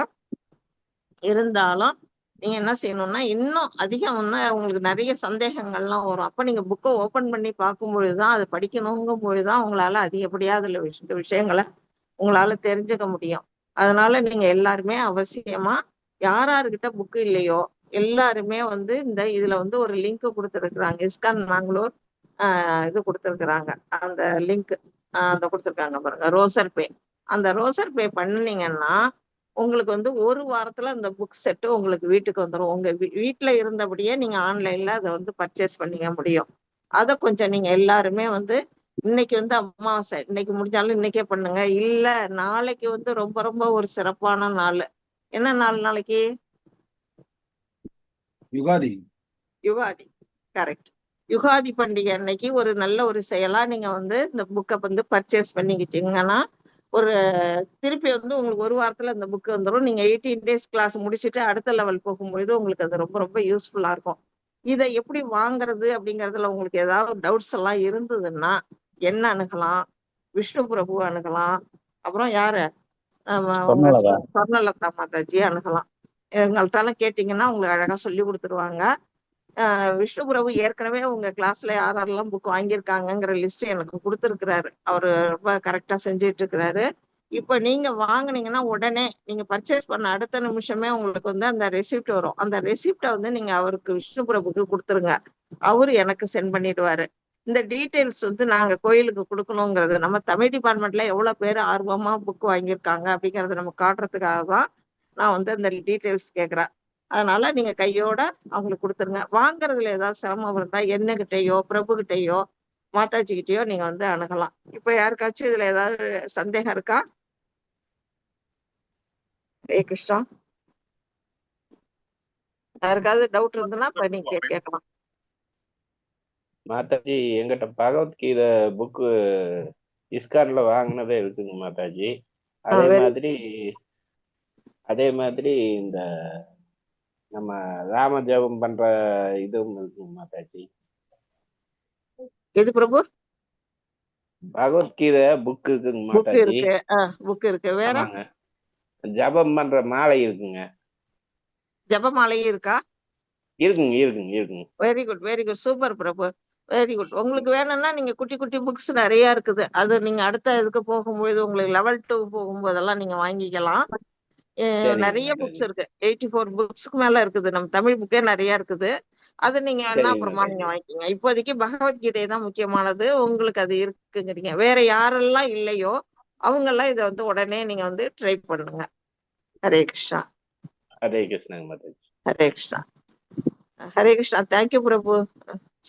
இருந்தாலும் நீங்க என்ன செய்யணும்னா, இன்னும் அதிகம் வந்து உங்களுக்கு நிறைய சந்தேகங்கள்லாம் வரும். அப்ப நீங்க புக்கை ஓபன் பண்ணி பார்க்கும் பொழுதுதான், அதை படிக்கணுங்கும் பொழுதுதான் உங்களால அதிகப்படியா அதுல விஷயங்களை உங்களால தெரிஞ்சுக்க முடியும். அதனால நீங்க எல்லாருமே அவசியமா யாராருக்கிட்ட புக்கு இல்லையோ எல்லாருமே வந்து இதுல வந்து ஒரு லிங்க் கொடுத்துருக்குறாங்க. இஸ்கான் மேங்களூர் இது கொடுத்துருக்குறாங்க. அந்த லிங்க் அந்த கொடுத்துருக்காங்க பாருங்க, ரோசர் பே. அந்த ரோசர் பே பண்ணினீங்கன்னா உங்களுக்கு வந்து 1 வாரத்துல அந்த புக் செட்டு உங்களுக்கு வீட்டுக்கு வந்துடும். உங்க வீட்டுல இருந்தபடியே நீங்க ஆன்லைன்ல அதை வந்து பர்ச்சேஸ் பண்ணிக்க முடியும். அதை கொஞ்சம் நீங்க எல்லாருமே வந்து இன்னைக்கு வந்து அமாவாசை, இன்னைக்கு முடிஞ்சாலும் இன்னைக்கே பண்ணுங்க. இல்ல நாளைக்கு வந்து ரொம்ப ரொம்ப ஒரு சிறப்பான நாள். என்ன நாள் நாளைக்கு? யுகாதி. யுகாதி, கரெக்ட். யுகாதி பண்டிகை அன்னைக்கு ஒரு நல்ல ஒரு செயலா நீங்க வந்து இந்த புக்கை வந்து பர்ச்சேஸ் பண்ணிக்கிட்டீங்கன்னா ஒரு திருப்பி வந்து உங்களுக்கு 1 வாரத்துல அந்த புக்கு வந்துடும். நீங்க 18 டேஸ் கிளாஸ் முடிச்சுட்டு அடுத்த லெவல் போகும்பொழுது உங்களுக்கு அது ரொம்ப ரொம்ப யூஸ்ஃபுல்லா இருக்கும். இதை எப்படி வாங்குறது அப்படிங்கறதுல உங்களுக்கு ஏதாவது டவுட்ஸ் எல்லாம் இருந்ததுன்னா என்ன அணுகலாம்? விஷ்ணு பிரபு அணுகலாம். அப்புறம் யாரு? உங்க சொர்ணலதா மாதாஜி அணுகலாம். எங்கள்கிட்ட கேட்டீங்கன்னா உங்களுக்கு அழகா சொல்லி கொடுத்துருவாங்க. விஷ்ணு பிரபு ஏற்கனவே உங்க கிளாஸ்ல யாரெல்லாம் புக் வாங்கியிருக்காங்கிற லிஸ்ட் எனக்கு கொடுத்துருக்கிறாரு. அவரு ரொம்ப கரெக்டா செஞ்சுட்டு இருக்கிறாரு. இப்ப நீங்க வாங்குனீங்கன்னா உடனே நீங்க பர்ச்சேஸ் பண்ண அடுத்த நிமிஷமே உங்களுக்கு வந்து அந்த ரெசிப்ட் வரும். அந்த ரெசிப்டை வந்து நீங்க அவருக்கு விஷ்ணு பிரபுக்கு கொடுத்துருங்க. அவரு எனக்கு சென்ட் பண்ணிடுவாரு. இந்த டீட்டெயில்ஸ் வந்து நாங்க கோயிலுக்கு கொடுக்கணுங்கிறது, நம்ம தமிழ் டிபார்ட்மெண்ட்ல எவ்வளவு பேர் ஆர்வமா புக் வாங்கியிருக்காங்க அப்படிங்கறத நம்ம காட்டுறதுக்காக தான் நான் வந்து அந்த டீட்டெயில்ஸ் கேட்கிறேன். அதனால நீங்க கையோட அவங்களுக்கு கொடுத்துருங்க. வாங்குறதுல ஏதாவது சிரமம் இருந்தா என்னகிட்டயோ பிரபு கிட்டயோ மாதாஜி கிட்டயோ நீங்க வந்து அணுகலாம். இப்ப யாருக்காச்சும் இதுல ஏதாவது சந்தேகம் இருக்கா? ஹரே கிருஷ்ணா. யாருக்காவது டவுட் இருந்ததுன்னா இப்ப நீங்க கேட்கலாம். மாதாஜி, எங்கிட்ட பகவத்கீதை புக்கு இஸ்கான்ல வாங்கினதே இருக்குங்க மாதாஜி. அதே மாதிரி இந்த நம்ம ராம ஜபம் பண்ற இதுவும் இருக்குங்க மாதாஜி. எது பிரபு? பகவத்கீதை புக் இருக்குங்க புக் மாதாஜி. இருக்கு. புக் இருக்கு. வேற ஜபம் பண்ற மாலை இருக்குங்க. ஜப மாலையும் இருக்கா? இருக்குங்க இருக்குங்க இருக்குங்க. Very good, very good, super prabhu, very good. உங்களுக்கு வேணும்னா நீங்க குட்டி குட்டி புக்ஸ் நிறைய இருக்குது. அது நீங்க அடுத்த இதுக்கு போகும்போது உங்களுக்கு லெவல் 2 போகும்போதெல்லாம் நீங்க வாங்கிக்கலாம். நிறைய புக்ஸ் இருக்கு. 84 புக்ஸ்க்கு மேல இருக்குது. நம்ம தமிழ் புக்கே நிறைய இருக்குது. அது நீங்க என்ன அப்புறமா நீங்க வாங்கிக்கோங்க. இப்போதைக்கு பகவத்கீதை தான் முக்கியமானது. உங்களுக்கு அது இருக்குங்கிறீங்க. வேற யாரெல்லாம் இல்லையோ அவங்க எல்லாம் இதை வந்து உடனே நீங்க வந்து ட்ரை பண்ணுங்க. Hare Krishna. Hare Krishna mataji. Hare Krishna. Hare Krishna. Thank you prabhu.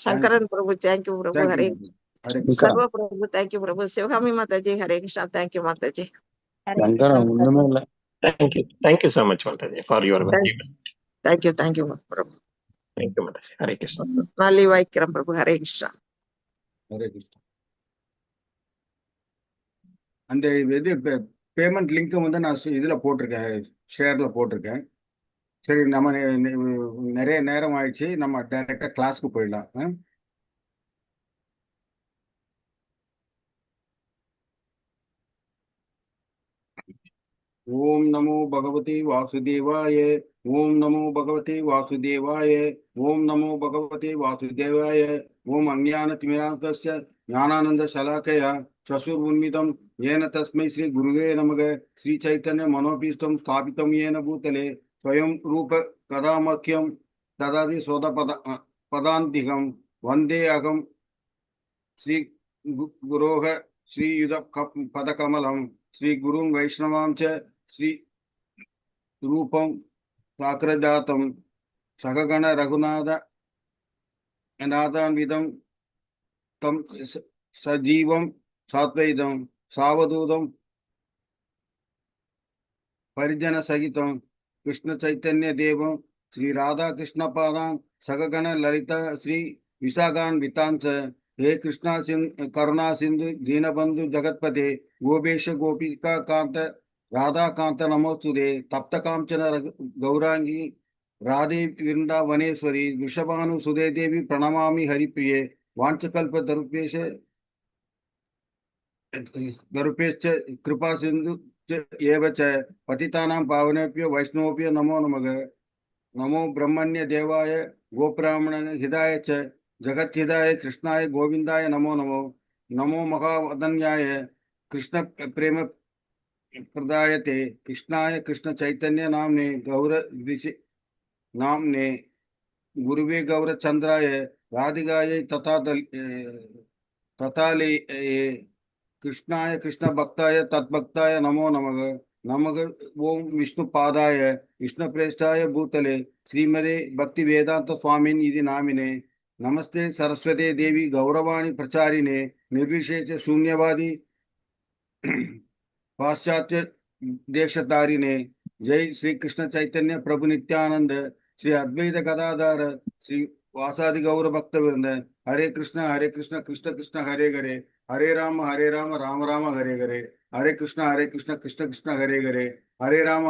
Sankaran prabhu thank you prabhu. Hare Sarva prabhu thank you prabhu. Sivakami mataji Hare Krishna. Thank you mataji. Thank you so much mataji for your valuable. Thank you prabhu. Thank you mataji. Hare Krishna. நல்லி வாய்க்கிறேன் பிரபு. ஹரே கிருஷ்ணா. ஹரே கிருஷ்ணா. அந்த இது பேமெண்ட் லிங்க் வந்து நான் இதுல போட்டிருக்கேன், ஷேர்ல போட்டிருக்கேன். சரி, நம்ம நிறைய நேரம் ஆயிடுச்சு, நம்ம டைரக்டா கிளாஸ்க்கு போயிடலாம். ओम नमो भगवते वासुदेवाय। ओम नमो भगवते वासुदेवाय। ओम नमो भगवते वासुदेवाय। ओम अज्ञानतिमिरान्तस्य ज्ञानानन्दशलाकया चक्षुरुन्मिलितं येन तस्मै श्री गुरुवे नमः। श्री चैतन्य मनोभीष्टं स्थापितं येन भूतले स्वयं रूप कदा मह्यं ददाति पदान्तिकं वन्दे अहं श्री गुरोः श्रीयुत पदकमलं श्री गुरुं वैष्णवां च श्री रूपं साग्रजातं सगगण रघुनाथ नाथान्वितं तं सजीवं सात्वैतं सावधूतं परिजन सहितं कृष्ण चैतन्य देवं श्री राधा कृष्ण पादां सगगण ललिता श्री विशाखान् वितांस। हे कृष्णा करुणा सिंधु दीनबंधु जगतपते गोपेश गोपिका कांत राधा कांत नमोस्तुते तप्त कांचन गौरांगी राधे वृंदावनेश्वरी वृषभानु सुदे देवी प्रणमामि हरिप्रिये वांचकल्प दरुपेश्च कृपा सिंधु एव च पतितानां पावनेभ्यो वैष्णवेभ्यो नमो नमः। नमो ब्रह्मण्य देवाय गोब्राह्मण हिताय च जगत्हिताय कृष्णाय गोविंदाय नमो नमो। नमो महावदन्याय कृष्ण प्रेम प्रदायते कृष्णाय कृष्ण चैतन्य नामने नामने गुरुवे गौरचंद्राय राधिकाय तथाले कृष्णाय कृष्ण भक्ताय तद्भक्ताय नमो नमः। नमः ओम विष्णु पादाय विष्णु प्रेष्ठाय भूतले श्रीमदे भक्ति वेदांत स्वामिन् इति नामिने। नमस्ते सरस्वती देवी गौरवाणी प्रचारिणे निर्विशेष शून्यवादी पाश्चात्य देशतारिणे। जय श्री कृष्ण चैतन्य प्रभु नित्यानंद श्री अद्वैत गदाधर श्री वासादि गौर भक्त वृंद। हरे कृष्ण कृष्ण कृष्ण हरे हरे हरे राम राम राम हरे हरे हरे कृष्ण कृष्ण कृष्ण हरे हरे हरे राम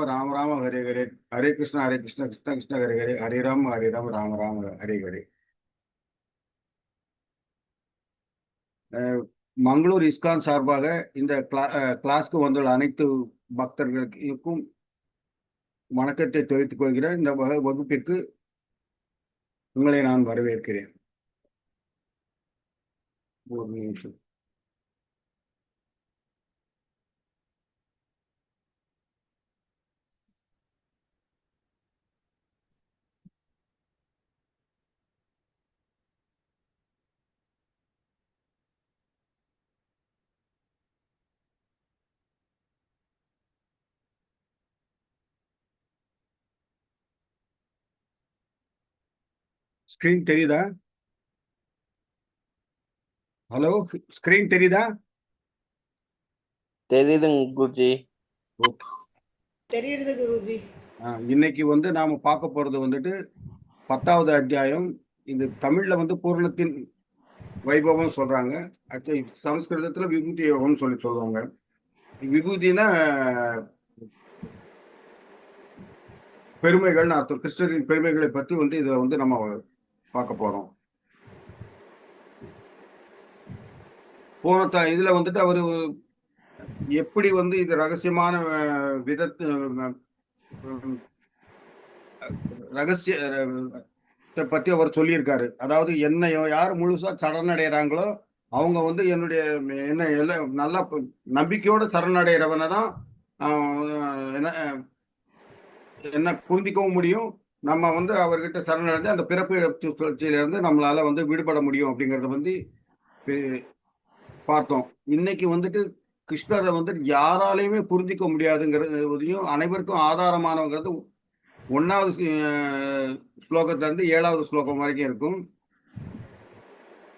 राम राम हरे हरे हरे कृष्ण कृष्ण कृष्ण हरे हरे हरे राम राम राम हरे हरे। மங்களூர் இஸ்கான் சார்பாக இந்த கிளாஸ்க்கு வந்துள்ள அனைத்து பக்தர்களுக்கும் வணக்கத்தை தெரிவித்துக் கொள்கிறேன். இந்த வகுப்பிற்கு உங்களை நான் வரவேற்கிறேன். ஒரு நிமிஷம். ஸ்கிரீன் தெரியுதா? ஹலோ, ஸ்கிரீன் தெரியுதா? தெரியுதுங்க குருஜி. தெரியுது குருஜி. இன்னைக்கு வந்து நாம பார்க்க போறது வந்துட்டு 10வது அத்தியாயம். இந்த தமிழ்ல வந்து பூரணத்தின் வைபவம் சொல்றாங்க. சமஸ்கிருதத்துல விபூதி யோகம்னு சொல்லுவாங்க. விபூதினா பெருமைகள் அர்த்தம். கிருஷ்ணரின் பெருமைகளை பற்றி வந்து இதுல வந்து நம்ம பார்க்க போறோம். போன இதுல வந்துட்டு அவரு எப்படி வந்து இது ரகசியமான ரகசியத்தை பற்றி அவர் சொல்லியிருக்காரு. அதாவது என்ன யார் முழுசா சரணடைகிறாங்களோ அவங்க வந்து என்னுடைய என்ன எல்லாம் நல்லா நம்பிக்கையோட சரணடைகிறவனை தான் என்ன புரிஞ்சிக்கவும் முடியும். நம்ம வந்து அவர்கிட்ட சரணடைந்து அந்த பிறப்பு சுழற்சியில இருந்து நம்மளால வந்து விடுபட முடியும் அப்படிங்கறத வந்து பார்த்தோம். இன்னைக்கு வந்துட்டு கிருஷ்ணரை வந்து யாராலையுமே புரிஞ்சிக்க முடியாதுங்கிறதையும் அனைவருக்கும் ஆதாரமானவங்கிறது 1வது ஸ்லோகத்துல இருந்து 7வது ஸ்லோகம் வரைக்கும் இருக்கும்.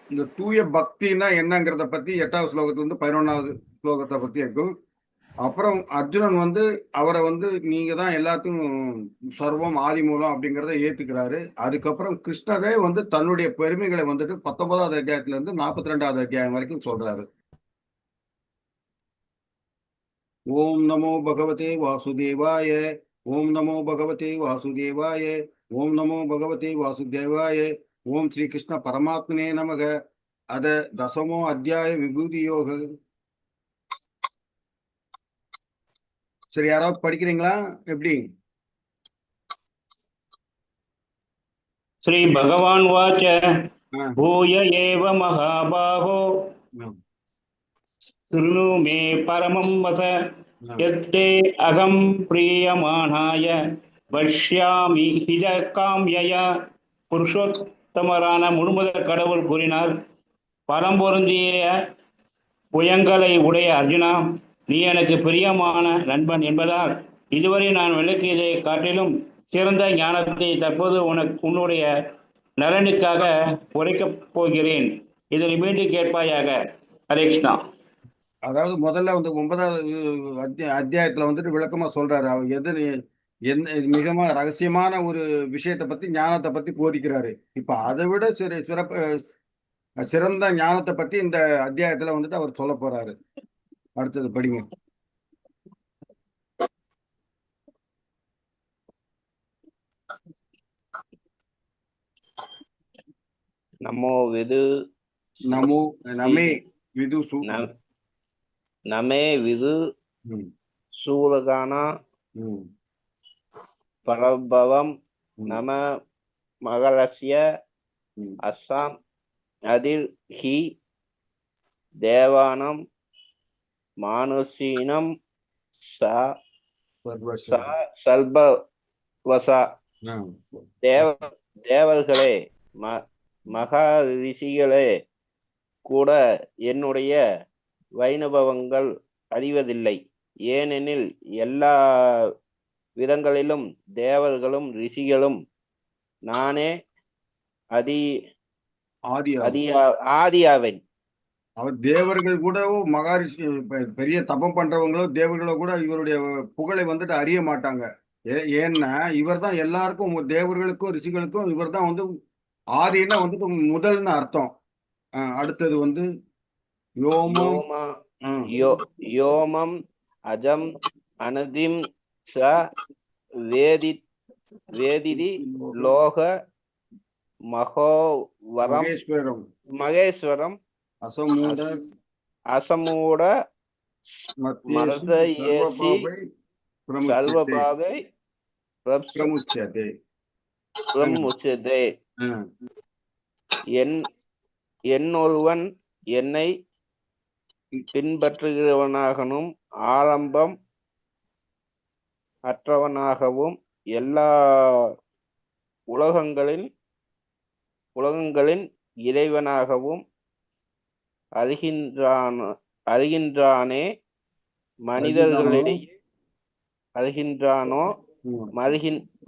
இந்த தூய பக்தினா என்னங்கிறத பத்தி 8வது ஸ்லோகத்துல இருந்து 11வது ஸ்லோகத்தை பத்தி இருக்கும். அப்புறம் அர்ஜுனன் வந்து அவரை வந்து நீங்க தான் எல்லாத்துக்கும் சர்வம் ஆதி மூலம் அப்படிங்கிறத ஏத்துக்கிறாரு. அதுக்கப்புறம் கிருஷ்ணரே வந்து தன்னுடைய பெருமைகளை வந்துட்டு 19வது அத்தியாயத்துல இருந்து 42வது அத்தியாயம் வரைக்கும் சொல்றாரு. ஓம் நமோ பகவதே வாசுதேவாய. ஓம் நமோ பகவதே வாசுதேவாய. ஓம் நமோ பகவதே வாசுதேவாய. ஓம் ஸ்ரீ கிருஷ்ண பரமாத்மனே நமக. அத தசமோ அத்தியாய விபூதி யோக. சரி, யாராவது படிக்கிறீங்களா? எப்படி? श्री भगवान वाच ஆ, भूय एव महाबाहो ஆ, शृणु मे परमं वच ஆ. यत्ते अहं प्रीयमाणाय वक्ष्यामि हिज काम्यया புருஷோத்தமரான முழுமுதற் கடவுள் கூறினார், பலம் பொருந்திய புயங்களை உடைய அர்ஜுனா, நீ எனக்கு பிரியமான நண்பன் என்பதால் இதுவரை நான் விளக்கியதை காட்டிலும் சிறந்த ஞானத்தை தற்போது உன்னுடைய நலனுக்காக உரைக்கப் போகிறேன். இதனை மீண்டும் கேட்பாயாக. ஹரே கிருஷ்ணா. அதாவது முதல்ல வந்து 9வது அத்தியாயத்துல வந்துட்டு விளக்கமா சொல்றாரு. அவர் என்ன மிகமா ரகசியமான ஒரு விஷயத்தை பத்தி, ஞானத்தை பத்தி போதிக்கிறாரு. இப்ப அதை விட சிறந்த ஞானத்தை பத்தி இந்த அத்தியாயத்துல வந்துட்டு அவர் சொல்ல போறாரு. அடுத்தது படிங்க. நமோ விது நமே விதுசு நமே விது ம், சூலகானா ம், பரபவம் ம், நம மகளஸ்ய ம். அஸ்ஸாம் அதில் ஹி தேவானம் மானுஷீனம் சா சர்வச. சல்பவசா. ஆ, தேவர்களே, மகா ரிஷிகளே கூட என்னுடைய வைணவங்கள் அறிவதில்லை. ஏனெனில் எல்லா விதங்களிலும் தேவர்களும் ரிஷிகளும் நானே ஆதியாவேன். அவர் தேவர்கள் கூட மகாரிஷி பெரிய தபம் பண்றவங்களோ தேவர்களோ கூட இவருடைய புகழை வந்துட்டு அறிய மாட்டாங்க. ஏன்னா இவர் தான் எல்லாருக்கும், தேவர்களுக்கும் ரிஷிகளுக்கும் இவர் தான் வந்து ஆதின்னா வந்துட்டு முதல்னு அர்த்தம். அடுத்தது வந்து யோமம் அஜம் அனதிம் ச வேதிதி லோக மகோவரம் மகேஸ்வரம் அசமூட மர்தயேசி சர்வபாவை பிரமுச்சதே. என்னொருவன் என்னை பின்பற்றுகிறவனாகவும் ஆலம்பம் அற்றவனாகவும் எல்லா உலகங்களின் இறைவனாகவும் அறிகின்றானே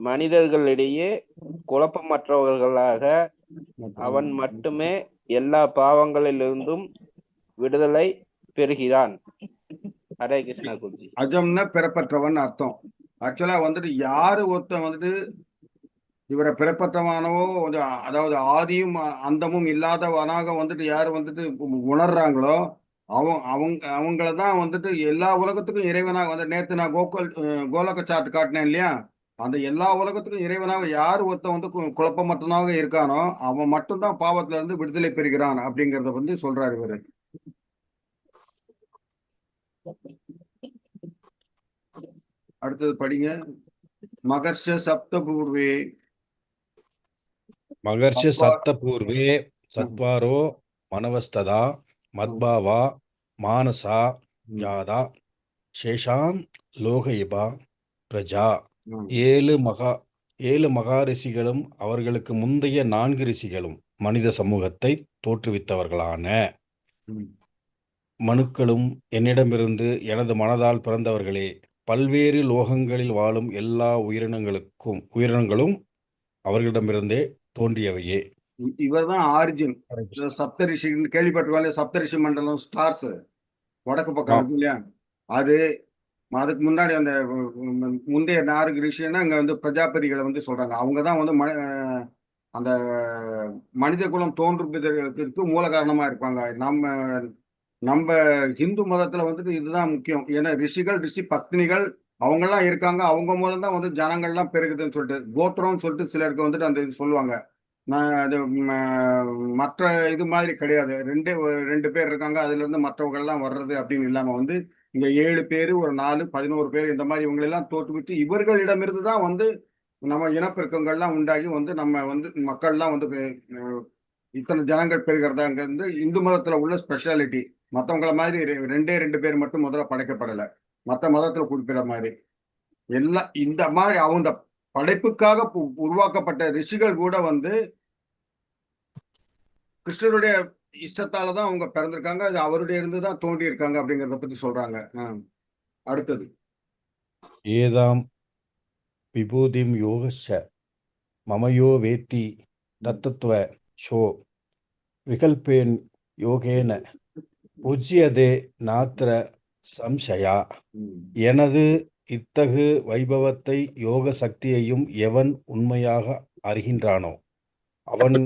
மனிதர்களிடையே குழப்பமற்றவர்களாக அவன் மட்டுமே எல்லா பாவங்களிலிருந்தும் விடுதலை பெறுகிறான். ஹரே கிருஷ்ணா குருஜி. அஜம்னா பிறப்பற்றவன் அர்த்தம். ஆக்சுவலா வந்துட்டு யாரு ஒருத்தன் வந்துட்டு இவரை பிறப்பற்றவானவோ, அதாவது ஆதியும் அந்தமும் இல்லாதவனாக வந்துட்டு யாரு வந்துட்டு உணர்றாங்களோ அவங்களதான் வந்துட்டு எல்லா உலகத்துக்கும் இறைவனாக வந்து, நேத்து நான் கோலக்க சார்ட் காட்டினேன் இல்லையா, அந்த எல்லா உலகத்துக்கும் இறைவனாக யார் ஒருத்தன் வந்து குழப்பமற்றனாக இருக்கானோ அவன் மட்டும்தான் பாவத்துல இருந்து விடுதலை பெறுகிறான் அப்படிங்கறத வந்து சொல்றாரு இவரு. அடுத்தது படிங்க. மகர்ஷ சப்தபூர்வே சத்வாரோ மனவஸ்ததா மத்பாவா மானசா ஜாதா சேஷாம் லோகயிபா பிரஜா. 7 மகாரிஷிகளும் அவர்களுக்கு முந்தைய 4 ரிஷிகளும் மனித சமூகத்தை தோற்றுவித்தவர்களான மனுக்களும் என்னிடமிருந்து எனது மனதால் பிறந்தவர்களே. பல்வேறு லோகங்களில் வாழும் எல்லா உயிரினங்களும் அவர்களிடமிருந்தே தோன்றியவையே. இவர் தான் ஆரிஜின். சப்தரிஷி கேள்விப்பட்டிருக்காங்க. சப்தரிஷி மண்டலம் ஸ்டார்ஸ் வடக்கு பக்கம் இருக்கு இல்லையா, அதுக்கு முன்னாடி அந்த முந்தைய 4 ரிஷின்னா இங்க வந்து பிரஜாபதிகளை வந்து சொல்றாங்க. அவங்கதான் வந்து அந்த மனித குலம் தோன்றுவதற்கு மூல காரணமா இருப்பாங்க. நம்ம ஹிந்து மதத்துல வந்துட்டு இதுதான் முக்கியம். ஏன்னா ரிஷி பத்னிகள் அவங்கெல்லாம் இருக்காங்க. அவங்க மூலம் தான் வந்து ஜனங்கள்லாம் பெருகுதுன்னு சொல்லிட்டு, கோத்திரம்னு சொல்லிட்டு சிலருக்கு வந்துட்டு அந்த இது சொல்லுவாங்க. அது மற்ற இது மாதிரி கிடையாது. 2 பேர் இருக்காங்க, அதுல இருந்து மற்றவங்கள்லாம் வர்றது அப்படின்னு இல்லாம வந்து இங்க 7 பேரு ஒரு 4 11 பேர் இந்த மாதிரி இவங்களெல்லாம் தோற்றுவித்து இவர்களிடமிருந்து தான் வந்து நம்ம இனப்பெருக்கங்கள்லாம் உண்டாகி வந்து நம்ம வந்து மக்கள்லாம் வந்து இத்தனை ஜனங்கள் பெறுகிறதாங்க வந்து இந்து மதத்துல உள்ள ஸ்பெஷாலிட்டி. மற்றவங்கள மாதிரி 2 பேர் மட்டும் முதல்ல படைக்கப்படலை, மற்ற மதத்துல குறிப்பிட மாதிரி எல்லாம் இந்த மாதிரி அவங்க படைப்புக்காக உருவாக்கப்பட்ட ரிஷிகள் கூட வந்து கிருஷ்ணருடைய இஷ்டத்தாலதான் அவங்க பிறந்திருக்காங்க, அது அவருடைய இருந்து தான் தோன்றி இருக்காங்க அப்படிங்கறத பத்தி சொல்றாங்க. அடுத்தது ஏதாம் விபூதிம் யோகஸ்ச மமயோ வேத்தி தத்தத்துவ ஷோ விகல்பேன் யோகேன பூஜ்யதே நாத்திர சம்சயா. எனது இத்தகு வைபவத்தை யோக சக்தியையும் எவன் உண்மையாக அறிகின்றானோ அவன்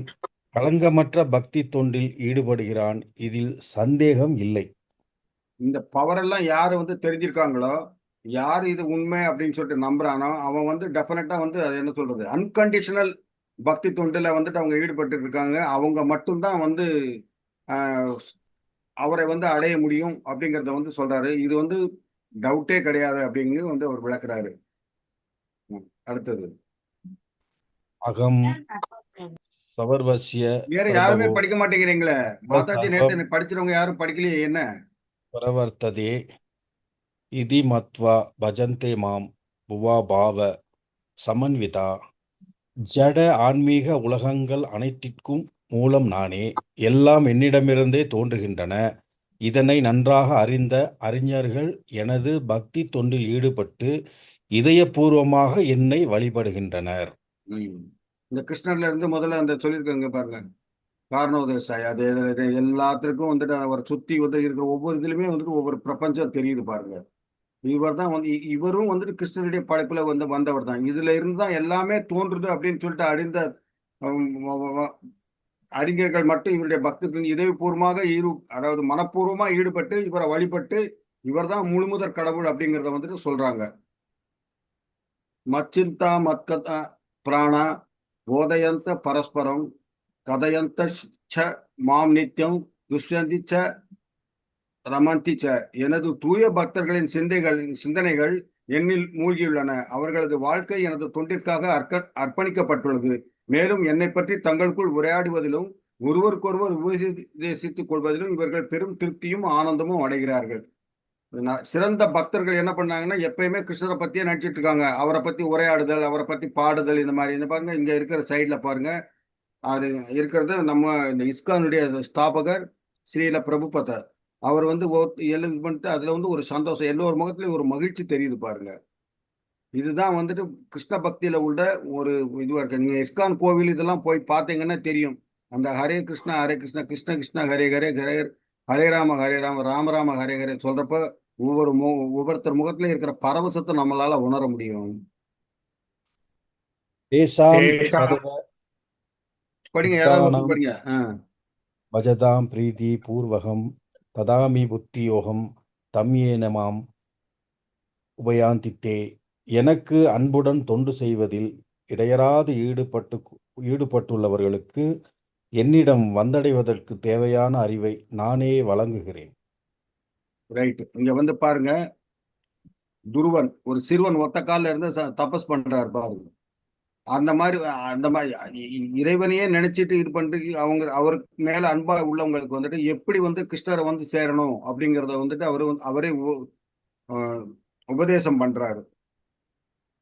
களங்கமற்ற பக்தி தொண்டில் ஈடுபடுகிறான், இதில் சந்தேகம் இல்லை. இந்த பவர் எல்லாம் யாரு வந்து தெரிஞ்சிருக்காங்களோ, யார் இது உண்மை அப்படின்னு சொல்லிட்டு நம்புறானோ அவன் வந்து டெஃபினட்டா வந்து அது என்ன சொல்றது அன்கண்டிஷனல் பக்தி தொண்டுல வந்துட்டு அவங்க ஈடுபட்டு இருக்காங்க. அவங்க மட்டும்தான் வந்து அவரை வந்து அடைய முடியும் அப்படிங்கிறத வந்து சொல்றாரு. இது வந்து டவுட்டே கிடையாது அப்படின்னு வந்து அவர் விளக்குறாரு. அடுத்தது அகம் சவர்வசிய வேற யாருமே படிக்க மாட்டேங்கிறீங்களே மாதாஜி. நேற்று படிச்சிருவங்க யாரும் படிக்கலையே, என்ன பிரவர்த்ததே இதி மத்வா பஜந்தே மாம் புவா பாவ சமன்விதா. ஜட ஆன்மீக உலகங்கள் அனைத்திற்கும் மூலம் நானே, எல்லாம் என்னிடமிருந்தே தோன்றுகின்றன. இதனை நன்றாக அறிந்த அறிஞர்கள் எனது பக்தி தொண்டில் ஈடுபட்டு இதயபூர்வமாக என்னை வழிபடுகின்றனர். இந்த கிருஷ்ணர்ல இருந்து முதல்ல அந்த சொல்லியிருக்காங்க பாருங்க, காரணோதேசாய். அது எல்லாத்திற்கும் வந்துட்டு அவர் சுத்தி வந்து இருக்கிற ஒவ்வொரு இதுலயுமே வந்துட்டு ஒவ்வொரு பிரபஞ்சம் தெரியுது பாருங்க. இவர் தான் வந்து இவரும் வந்துட்டு கிருஷ்ணருடைய படைப்புல வந்து வந்தவர் தான். இதுல இருந்து தான் எல்லாமே தோன்றுது அப்படின்னு சொல்லிட்டு அறிந்த அறிஞர்கள் மட்டும் இவருடைய பக்தர்கள் இதயபூர்வமாக அதாவது மனப்பூர்வமா ஈடுபட்டு இவரை வழிபட்டு இவர் தான் முழுமுதற் கடவுள் அப்படிங்கிறத வந்துட்டு சொல்றாங்க. மச்சிந்தா மத்கதா பிராணா போதயந்த பரஸ்பரம் கதயந்த ச மாம் நித்தியம் துஷ்யந்தி ச ரமந்தி ச. எனது தூய பக்தர்களின் சிந்தனைகள் என்னில் மூழ்கியுள்ளன. அவர்களது வாழ்க்கை எனது தொண்டிற்காக அர்ப்பணிக்கப்பட்டுள்ளது. மேலும் என்னை பற்றி தங்களுக்குள் உரையாடுவதிலும் ஒருவருக்கொருவர் உபதேசித்துக் கொள்வதிலும் இவர்கள் பெரும் திருப்தியும் ஆனந்தமும் அடைகிறார்கள். சிறந்த பக்தர்கள் என்ன பண்ணாங்கன்னா எப்பயுமே கிருஷ்ணரை பத்தியே நினைச்சிட்டு இருக்காங்க. அவரை பத்தி உரையாடுதல், அவரை பத்தி பாடுதல், இந்த மாதிரி. இந்த பாருங்க, இங்க இருக்கிற சைட்ல பாருங்க, அது இருக்கிறது நம்ம இந்த இஸ்கானுடைய ஸ்தாபகர் ஸ்ரீல பிரபுபத. அவர் வந்து பண்ணிட்டு அதுல வந்து ஒரு சந்தோஷம், எல்லோரு முகத்திலயும் ஒரு மகிழ்ச்சி தெரியுது பாருங்க. இதுதான் வந்துட்டு கிருஷ்ண பக்தியில உள்ள ஒரு இதுவா இருக்கு. நீங்க இஸ்கான் கோவில் இதெல்லாம் போய் பார்த்தீங்கன்னா தெரியும். அந்த ஹரே கிருஷ்ணா கிருஷ்ண கிருஷ்ண ஹரே ஹரே ஹரே ராம ராம ராம ஹரே ஹரே சொல்றப்ப ஒவ்வொருத்தர் முகத்துல இருக்கிற பரவசத்தை நம்மளால உணர முடியும். படிங்க, யாராவது படிங்க. பஜதாம் பிரீதி பூர்வகம் ததாமி புத்தி யோகம் தம்யேனமாம் உபயாந்தித்தே. எனக்கு அன்புடன் தொண்டு செய்வதில் இடையறாது ஈடுபட்டுள்ளவர்களுக்கு என்னிடம் வந்தடைவதற்கு தேவையான அறிவை நானே வழங்குகிறேன். ரைட். இங்க வந்து பாருங்க, துருவன் ஒரு சிறுவன் ஒத்த காலில் இருந்து தபஸ் பண்றாரு பாருங்க. அந்த மாதிரி இறைவனையே நினைச்சிட்டு இது பண்ணிட்டு அவருக்கு மேல அன்பா உள்ளவங்களுக்கு வந்துட்டு எப்படி வந்து கிருஷ்ணரை வந்து சேரணும் அப்படிங்கிறத வந்துட்டு அவரே உபதேசம் பண்றாரு.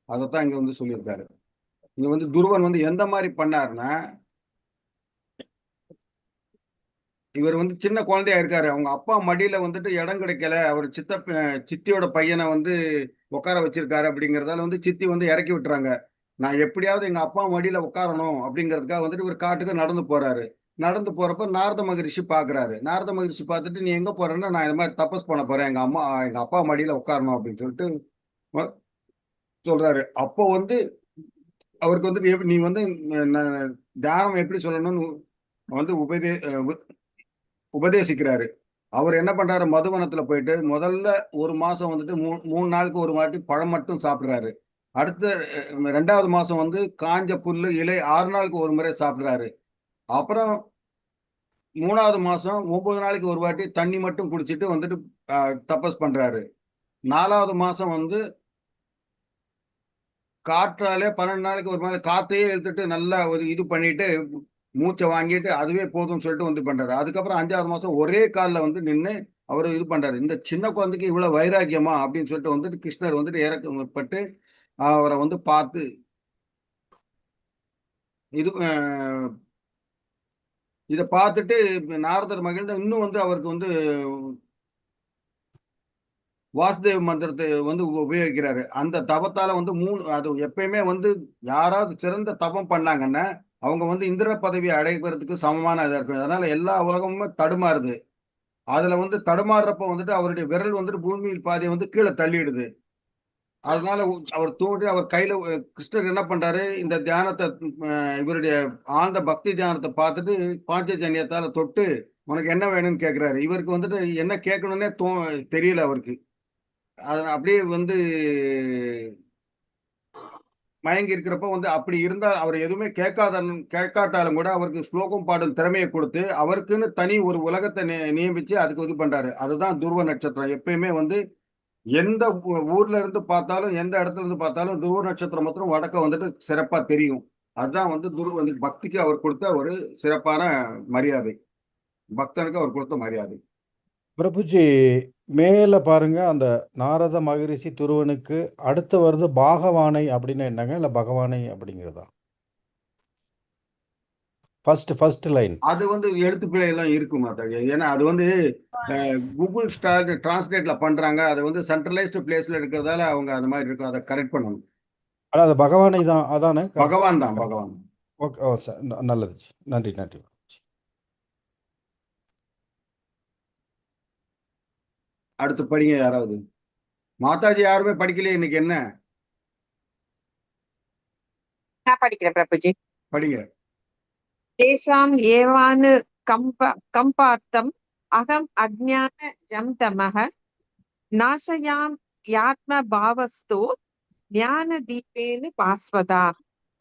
அதைத்தான் இங்க வந்து சொல்லியிருக்காரு. இங்க வந்து துருவன் வந்து எந்த மாதிரி பண்ணாருன்னா, இவர் வந்து சின்ன குழந்தையா இருக்காரு. அவங்க அப்பா மடியில வந்துட்டு இடம் கிடைக்கல, அவர் சித்தியோட பையனை வந்து உட்கார வச்சிருக்காரு. அப்படிங்கறதால வந்து சித்தி வந்து இறக்கி விட்டுறாங்க. நான் எப்படியாவது எங்க அப்பா மடியில உட்காரணும் அப்படிங்கிறதுக்காக வந்துட்டு இவர் காட்டுக்கு நடந்து போறாரு. நடந்து போறப்ப நாரத மகரிஷி பாக்குறாரு. நாரத மகரிஷி பார்த்துட்டு, நீ எங்க போறேன்னா, நான் இந்த மாதிரி தபஸ் பண்ண போறேன், எங்க அப்பா மடியில உட்காரணும் அப்படின்னு சொல்லிட்டு சொல்றாரு. அப்போ வந்து அவருக்கு வந்து நீ வந்து தியானம் எப்படி சொல்லணும்னு வந்து உபதேசிக்கிறாரு. அவர் என்ன பண்றாரு, மதுவனத்துல போயிட்டு முதல்ல 1 மாசம் வந்துட்டு 3 நாளுக்கு ஒரு வாட்டி பழம் மட்டும் சாப்பிடுறாரு. அடுத்த 2வது மாசம் வந்து காஞ்ச புல்லு இலை 6 நாளுக்கு ஒரு முறை சாப்பிடுறாரு. அப்புறம் 3வது மாசம் 9 நாளைக்கு ஒரு வாட்டி தண்ணி மட்டும் குடிச்சிட்டு வந்துட்டு தபஸ் பண்றாரு. 4வது மாசம் வந்து காற்றாலே 12 நாளைக்கு ஒரு மாதிரி காத்தையே இழுத்துட்டு நல்லா ஒரு இது பண்ணிட்டு மூச்சை வாங்கிட்டு அதுவே போதும்னு சொல்லிட்டு வந்து பண்றாரு. அதுக்கப்புறம் 5வது மாசம் ஒரே காலில் வந்து நின்று அவர் இது பண்றாரு. இந்த சின்ன குழந்தைக்கு இவ்வளவு வைராக்கியமா அப்படின்னு சொல்லிட்டு வந்துட்டு கிருஷ்ணர் வந்துட்டு இறக்கப்பட்டு அவரை வந்து பார்த்து இது இதை பார்த்துட்டு நாரதர் மகிழ்ந்து இன்னும் வந்து அவருக்கு வந்து வாசுதேவ மந்திரத்தை வந்து உபயோகிக்கிறாரு. அந்த தவத்தால வந்து அது எப்பயுமே வந்து யாராவது சிறந்த தவம் பண்ணாங்கன்னா அவங்க வந்து இந்திர பதவியை அடைவதற்கு சமமான இதா இருக்கும். அதனால எல்லா உலகமுமே தடுமாறுது. அதுல வந்து தடுமாறுறப்ப வந்துட்டு அவருடைய விரல் வந்துட்டு பூமியில் பாதியை வந்து கீழே தள்ளிடுது. அதனால அவர் தூண்டி அவர் கையில கிருஷ்ணர் என்ன பண்றாரு, இந்த தியானத்தை இவருடைய ஆழ்ந்த பக்தி தியானத்தை பார்த்துட்டு பாஞ்சஜன்யத்தால தொட்டு உனக்கு என்ன வேணும்னு கேட்கிறாரு. இவருக்கு வந்துட்டு என்ன கேட்கணும்னே தெரியல அவருக்கு. அப்படியே வந்து மயங்கி இருக்கிறப்ப வந்து அப்படி இருந்தால் அவர் எதுவுமே கேட்காட்டாலும் கூட அவருக்கு ஸ்லோகம் பாடும் திறமையை கொடுத்து அவருக்குன்னு தனி ஒரு உலகத்தை நியமிச்சு அதுக்கு இது பண்றாரு. அதுதான் துருவ நட்சத்திரம். எப்பயுமே வந்து எந்த ஊர்ல இருந்து பார்த்தாலும் எந்த இடத்துல இருந்து பார்த்தாலும் துருவ நட்சத்திரம் மாத்திரம் வடக்க வந்துட்டு சிறப்பா தெரியும். அதுதான் வந்து வந்து பக்திக்கு அவர் கொடுத்த ஒரு சிறப்பான மரியாதை. பக்தனுக்கு அவர் கொடுத்த மரியாதை. பிரபுஜி, மேல பாருங்க, அந்த நாரத மகரிஷி துருவனுக்கு அடுத்து வருது பாகவானை அப்படின்னு என்னங்க, இல்ல பகவானை அப்படிங்கிறதா? ஃபர்ஸ்ட் லைன் அது வந்து எழுத்து பிழை எல்லாம் இருக்கும். ஏன்னா அது வந்து கூகுள் டிரான்ஸ்லேட்ல பண்றாங்க. அது வந்து சென்ட்ரலைஸ்டு பிளேஸ்ல இருக்கிறதால அவங்க அது மாதிரி இருக்கும். அதை கரெக்ட் பண்ணணும். அதாவது பகவானை தான், அதானே? பகவான் தான், பகவான். ஓகே, ஓ சார், நல்லது. நன்றி நன்றி. அடுத்து படிங்க யாராவது. மாதாஜி யாருமே படிக்கலையே இன்னைக்கு. என்ன நான் படிக்கிறேன் பிரபுஜி. படிங்க. தேசாம் ஏவானு கம்பாத்தம் அகம் அஜ்ஞான ஜம்தமஹ நாசயாம் யாத்ம பாவஸ்து ஞான தீபேனு பாஸ்வதா.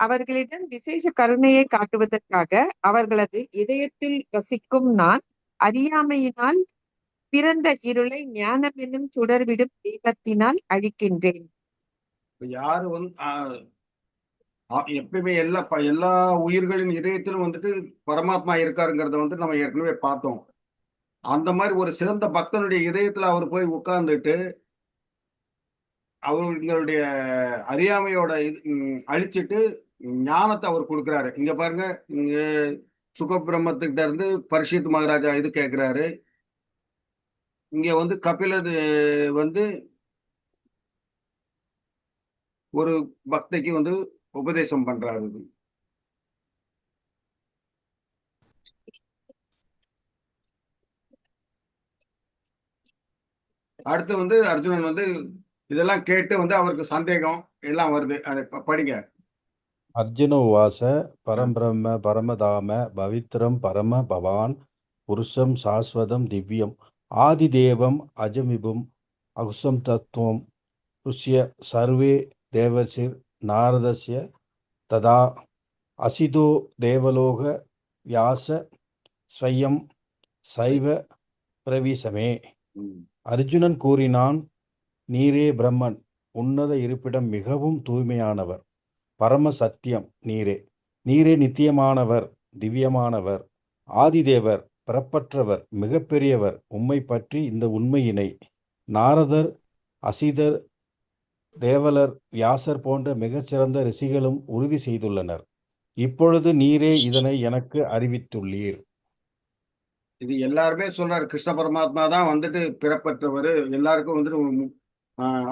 அவர்களிடம் விசேஷ கருணையை காட்டுவதற்காக அவர்களது இதயத்தில் வசிக்கும் நான் அறியாமையினால் பிறந்த இருளை ஞானம் என்னும் சுடர்விடும் தீபத்தினால் அழிக்கின்றேன். யாரு வந்து எப்பயுமே எல்லா உயிர்களின் இதயத்திலும் வந்துட்டு பரமாத்மா இருக்காருங்கிறத வந்து நம்ம ஏற்கனவே பார்த்தோம். அந்த மாதிரி ஒரு சிறந்த பக்தனுடைய இதயத்துல அவர் போய் உட்கார்ந்துட்டு அவர்களுடைய அறியாமையோட அழிச்சிட்டு ஞானத்தை அவர் கொடுக்குறாரு. இங்க பாருங்க, இங்க சுகபிரம்மத்துக்கிட்ட இருந்து பரிஷித் மகாராஜா இது கேட்கிறாரு. இங்க வந்து கபிலர் வந்து ஒரு பக்தைக்கு வந்து உபதேசம் பண்றாரு. அடுத்து வந்து அர்ஜுனன் வந்து இதெல்லாம் கேட்டு வந்து அவருக்கு சந்தேகம் எல்லாம் வருது. அதை படிங்க. அர்ஜுன உவாச பரம்பிரம்ம பரமதாம பவித்ரம் பரம பவான் புருஷம் சாஸ்வதம் திவ்யம் ஆதிதேவம் அஜமிபும் அகுசம் தத்துவம் ருஷ்ய சர்வே தேவசிர் நாரதஸ்ய ததா அசிதோ தேவலோக வியாச ஸ்வயம் சைவ பிரவிசமே. அர்ஜுனன் கூறினான், நீரே பிரம்மன், உன்னத இருப்பிடம் மிகவும் தூய்மையானவர், பரம சத்தியம் நீரே. நீரே நித்தியமானவர், திவ்யமானவர், ஆதிதேவர், பிறப்பற்றவர், மிகப்பெரியவர். உம்மை பற்றி இந்த உண்மையினை நாரதர், அசிதர், தேவலர், வியாசர் போன்ற மிகச்சிறந்த ரிஷிகளும் உறுதி செய்துள்ளனர். இப்பொழுது நீரே இதனை எனக்கு அறிவித்துள்ளீர். இது எல்லாருமே சொல்றாரு. கிருஷ்ண பரமாத்மா தான் வந்துட்டு பிறப்பற்றவர், எல்லாருக்கும் வந்துட்டு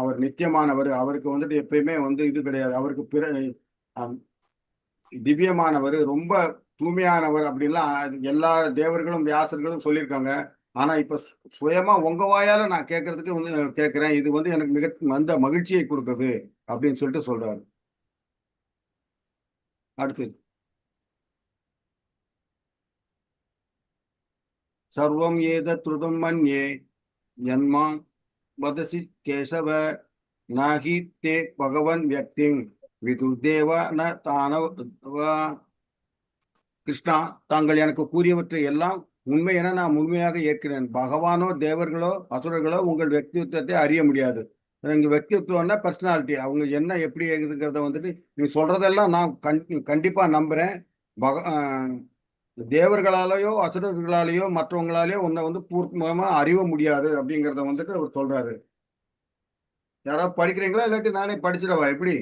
அவர் நித்தியமானவர், அவருக்கு வந்துட்டு எப்பயுமே வந்து இது கிடையாது, அவருக்கு திவ்யமானவர், ரொம்ப தூய்மையானவர் அப்படின்லாம் எல்லா தேவர்களும் வியாசர்களும் சொல்லியிருக்காங்க. ஆனா இப்ப சுயமா உங்க வாயால நான் கேட்கறதுக்கு வந்து கேட்கிறேன். இது வந்து எனக்கு மிக அந்த மகிழ்ச்சியை கொடுக்குது அப்படின்னு சொல்லிட்டு சொல்றாரு. அடுத்து சர்வம் ஏத துருதம் மன்யே யன்மா வதசி கேசவ நாகி தே பகவன் வியக்திம் விதுர்தேவ ந தானவ. கிருஷ்ணா, தாங்கள் எனக்கு கூறியவற்றை எல்லாம் உண்மை என நான் முழுமையாக ஏற்கிறேன். பகவானோ தேவர்களோ அசுரர்களோ உங்கள் వ్యక్తిత్వத்தை அறிய முடியாது. எங்க వ్యక్తిత్வம்னா பர்சனாலிட்டி. அவங்க என்ன எப்படி இருக்குங்கிறத வந்துட்டு நீ சொல்றதெல்லாம் நான் கண்டிப்பா நம்புறேன். தேவர்களாலேயோ அசுரர்களாலேயோ மற்றவங்களாலேயோ உன்னை வந்து பூர்வமா அறிய முடியாது அப்படிங்கிறத வந்துட்டு அவர் சொல்றாரு. யாராவது படிக்கிறீங்களா இல்லாட்டி நானே படிச்சிடவா எப்படி?